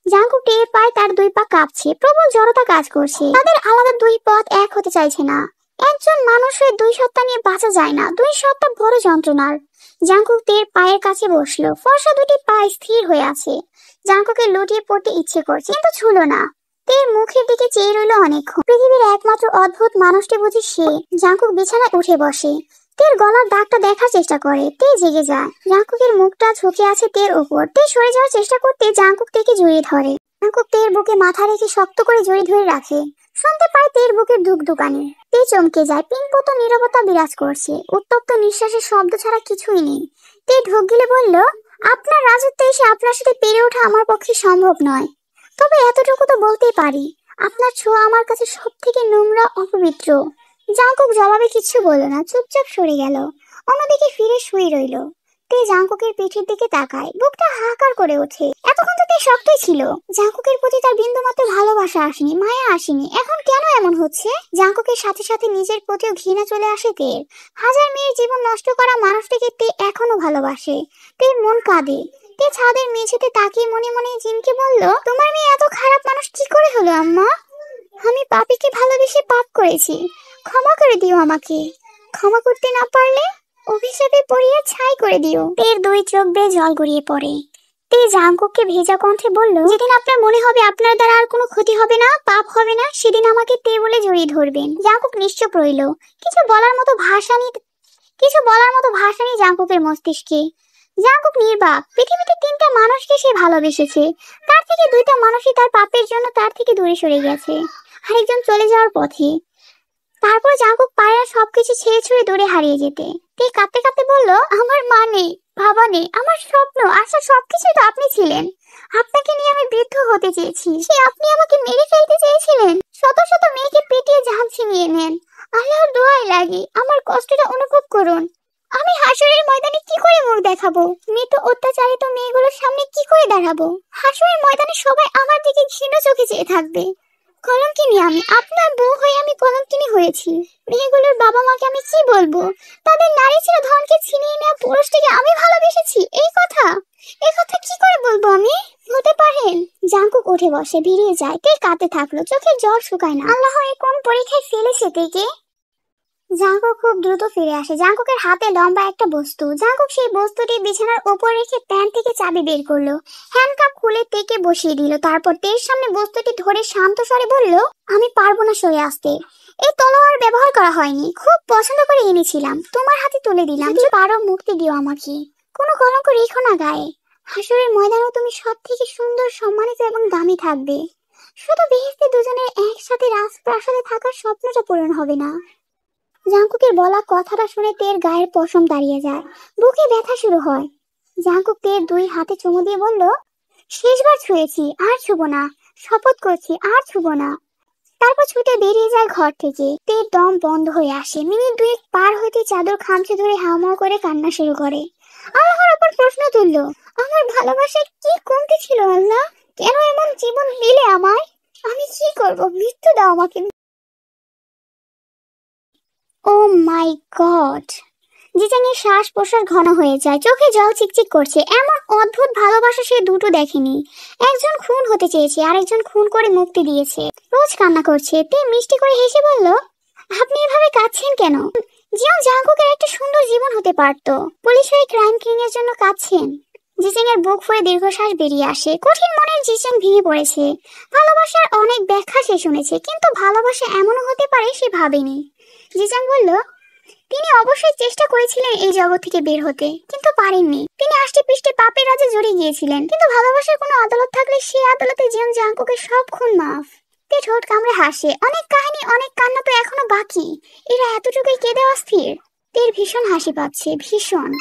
Speaker 1: জাঙ্কুক টের পায় তার দুই পা কাঁপছে, প্রবল জড়তা কাজ করছে। তাদের আলাদা দুই পথ এক হতে চাইছে না। একজন মানুষ হয়ে দুই সত্তা নিয়ে বাঁচা যায় না, দুই সত্তা বড় যন্ত্রণার। জাঙ্কুক তের পায়ের কাছে বসলো, ফর্সা দুটি পা স্থির হয়ে আছে। জাঙ্কুকে লুটিয়ে পড়তে ইচ্ছে করছে, কিন্তু ছুলো না। তের মুখের দিকে চেয়ে রইল অনেকক্ষণ। পৃথিবীর একমাত্র অদ্ভুত মানুষটি বুঝি সে। জাঙ্কুক বিছানায় উঠে বসে, তের গলার দাগটা দেখার চেষ্টা করে। তে জেগে যায়। জাঙ্কুকের মুখটা ঝুঁকে আছে তের উপর। তে সরে যাওয়ার চেষ্টা করতে জাঙ্কুক তেকে জড়িয়ে ধরে। জাঙ্কুক তের বুকে মাথা রেখে শক্ত করে জড়িয়ে ধরে রাখে। শুনতে পায় তের বুকের ধুকধুকানি। তে চমকে যায়। পিনপত নীরবতা বিরাজ করছে, উত্তপ্ত নিঃশ্বাসের শব্দ ছাড়া কিছুই নেই। তে ঢোক গিলে বলল, আপনার রাজত্বে এসে আপনার সাথে পেরে ওঠা আমার পক্ষে সম্ভব নয়। তবে এতটুকু তো বলতেই পারি, আপনার ছোঁয়া আমার কাছে সব থেকে নোংরা, অপবিত্র। জাঙ্কুক জবাবে কিছু বলল না, চুপচাপ সরে গেল। অন্যদিকে ফিরে শুয়ে রইল। তে জাঙ্কুকের পিঠের দিকে তাকায়, বুকটা হাহাকার করে ওঠে। এতক্ষণ তো তে শক্তই ছিল। জাঙ্কুকের প্রতি তার বিন্দুমাত্র ভালোবাসা আসেনি, মায়া আসেনি। এখন কেন এমন হচ্ছে? জাঙ্কুকের সাথে সাথে নিজের প্রতিও ঘৃণা চলে আসে তের। হাজার মেয়ের জীবন নষ্ট করা মানুষটিকে তে এখনো ভালোবাসে। তের মন কাঁদে। তে ছাদের মেঝেতে তাকিয়ে মনে মনে জিনকে বলল, তোমার মেয়ে এত খারাপ মানুষ কি করে হলো আম্মা? আমি পাপিকে ভালোবেসে পাপ করেছি, ক্ষমা করে দিও আমাকে। ক্ষমা করতে না পারলে অভিশাপে পড়িয়ে ছাই করে দিও। তের দুই চোখ বেয়ে জল গড়িয়ে পড়ে। তে জাঙ্কুককে ভেজা কণ্ঠে বলল, যেদিন আপনার মনে হবে আপনার দ্বারা আর কোনো ক্ষতি হবে না, পাপ হবে না, সেদিন আমাকে তে বলে জড়িয়ে ধরবেন। জাঙ্কুক নিশ্চুপ রইল। কিছু বলার মতো ভাষা নেই জাঙ্কুকের মস্তিষ্কে। জাঙ্কুক নির্বাক। পৃথিবীতে তিনটা মানুষকে সে ভালোবেসেছে, তার থেকে দুইটা মানুষই তার পাপের জন্য তার থেকে দূরে সরে গেছে, আরেকজন চলে যাওয়ার পথে। তারপর জাঙ্কুক পারে না সবকিছু ছেড়ে ছুড়ে দূরে হারিয়ে যেতে। তে কাঁদতে কাঁদতে বলল, আমার মা নেই, বাবা নেই, আমার স্বপ্ন, আশা সবকিছু তো আপনি ছিলেন। আপনাকে নিয়ে আমি বৃদ্ধ হতে চেয়েছি, সে আপনি আমাকে মেরে ফেলতে চেয়েছিলেন। শত শত মেয়েকে পেটিয়ে জান ছিনিয়ে নেন। আল্লাহর দোয়ায় লাগি, আমার কষ্টটা অনুভব করুন। আমি হাসরের ময়দানে কি করে মুখ দেখাবো? মৃত অত্যাচারিত মেয়েগুলোর সামনে কি করে দাঁড়াবো? হাসরের ময়দানে সবাই আমার দিকে ঘৃণ চোখে চেয়ে থাকবে। কলঙ্কিনী আমি, আপনার বউ হয়ে আমি কলঙ্কিনী হয়েছি। মেয়েগুলোর বাবা মাকে আমি কি বলবো? তাদের নারী ছিল ধনকে ছিনিয়ে নেওয়া পুরুষটিকে আমি ভালোবেসেছি, এই কথা কি করে বলবো আমি? হতে পারেন। জাঙ্কুক উঠে বসে, ভিড়িয়ে যায়। তে কাঁদতে থাকলো, চোখের জল শুকায় না। আল্লাহ এই কোন পরীক্ষায় ফেলেছে তেকে? জাঙ্কুক খুব দ্রুত ফিরে আসে। জাঙ্কুকের হাতে লম্বা একটা বস্তু। জাঙ্কুক সেই বস্তুটি বিছানার উপর রেখে প্যান্ট থেকে চাবি বের করলো, হ্যান্ডকাপ খুলে তেকে বসিয়ে দিল। তারপর তের সামনে বস্তুটি ধরে শান্ত স্বরে বলল, আমি পারবো না সরে আসতে। এই তলোয়ার ব্যবহার করা হয়নি, খুব পছন্দ করে এনেছিলাম, তোমার হাতে তুলে দিলাম। যদি পারো মুক্তি দিও আমাকে, কোনো কলঙ্ক রেখো না গায়ে। হাসরের ময়দানে তুমি সব থেকে সুন্দর, সম্মানিত এবং দামি থাকবে। শুধু বেহেশতে দুজনের একসাথে রাজপ্রাসাদে থাকার স্বপ্নটা পূরণ হবে না। জাঙ্কুকের বলা কথাটা শুনে তের গায়ের পশম দাঁড়িয়ে যায়, বুকে ব্যথা শুরু হয়। জাঙ্কুক তের দুই হাতে চুমু দিয়ে বলল, শেষবার ছুঁয়েছি, আর ছুবো না, শপথ করছি আর ছুবো না। তারপর ছুটে বেরিয়ে যায় ঘর থেকে। তের দম বন্ধ হয়ে আসে। মিনিট দুয়েক পার হইতে চাদর খামচে ধরে হাউমাউ করে কান্না শুরু করে। আল্লাহর উপর প্রশ্ন তুলল, আমার ভালোবাসার কি কমতি ছিল আল্লাহ? কেন এমন জীবন দিলে আমায়? আমি কি করব? মৃত্যু দাও আমাকে। ও মাই গড! জিজাংয়ের শ্বাস প্রশ্বাস ঘন হয়ে যায়, চোখে জল চিকচিক করছে। এমন অদ্ভুত ভালোবাসা সে দুটো দেখেনি। একজন খুন হতে চেয়েছে, আরেকজন খুন করে মুক্তি দিয়েছে। রোজ কান্না করছে। তে মিষ্টি করে হেসে বলল, আপনি এভাবে কাঁদছেন কেন? জিয়ং জাঙ্কুকের একটা সুন্দর জীবন হতে পারতো, পুলিশ হয়ে ক্রাইম কিং এর জন্য কাঁদছেন। জিজেং এর বুক ফুঁয়ে দীর্ঘশ্বাস বেরিয়ে আসে। কঠিন মনের জিজেং ভেঙে পড়েছে। ভালোবাসার অনেক ব্যাখ্যা সে শুনেছে, কিন্তু ভালোবাসা এমনও হতে পারে সে ভাবেনি। জিজেং বলল, তিনি অবশ্যই চেষ্টা করেছিলেন এই জগৎ থেকে বের হতে, কিন্তু পারেননি। তিনি আষ্টে পৃষ্ঠে পাপের রাজে জড়িয়ে গিয়েছিলেন, কিন্তু ভালোবাসার কোনো আদালত থাকলে সেই আদালতে জিয়ং জাঙ্কুকের সব খুন মাফ। তে ঠোঁট কামড়ে হাসে। অনেক কাহিনী, অনেক কান্না তো এখনো বাকি। এরা এতটুকুই কেঁদে অস্থির। তের ভীষণ হাসি পাচ্ছে, ভীষণ।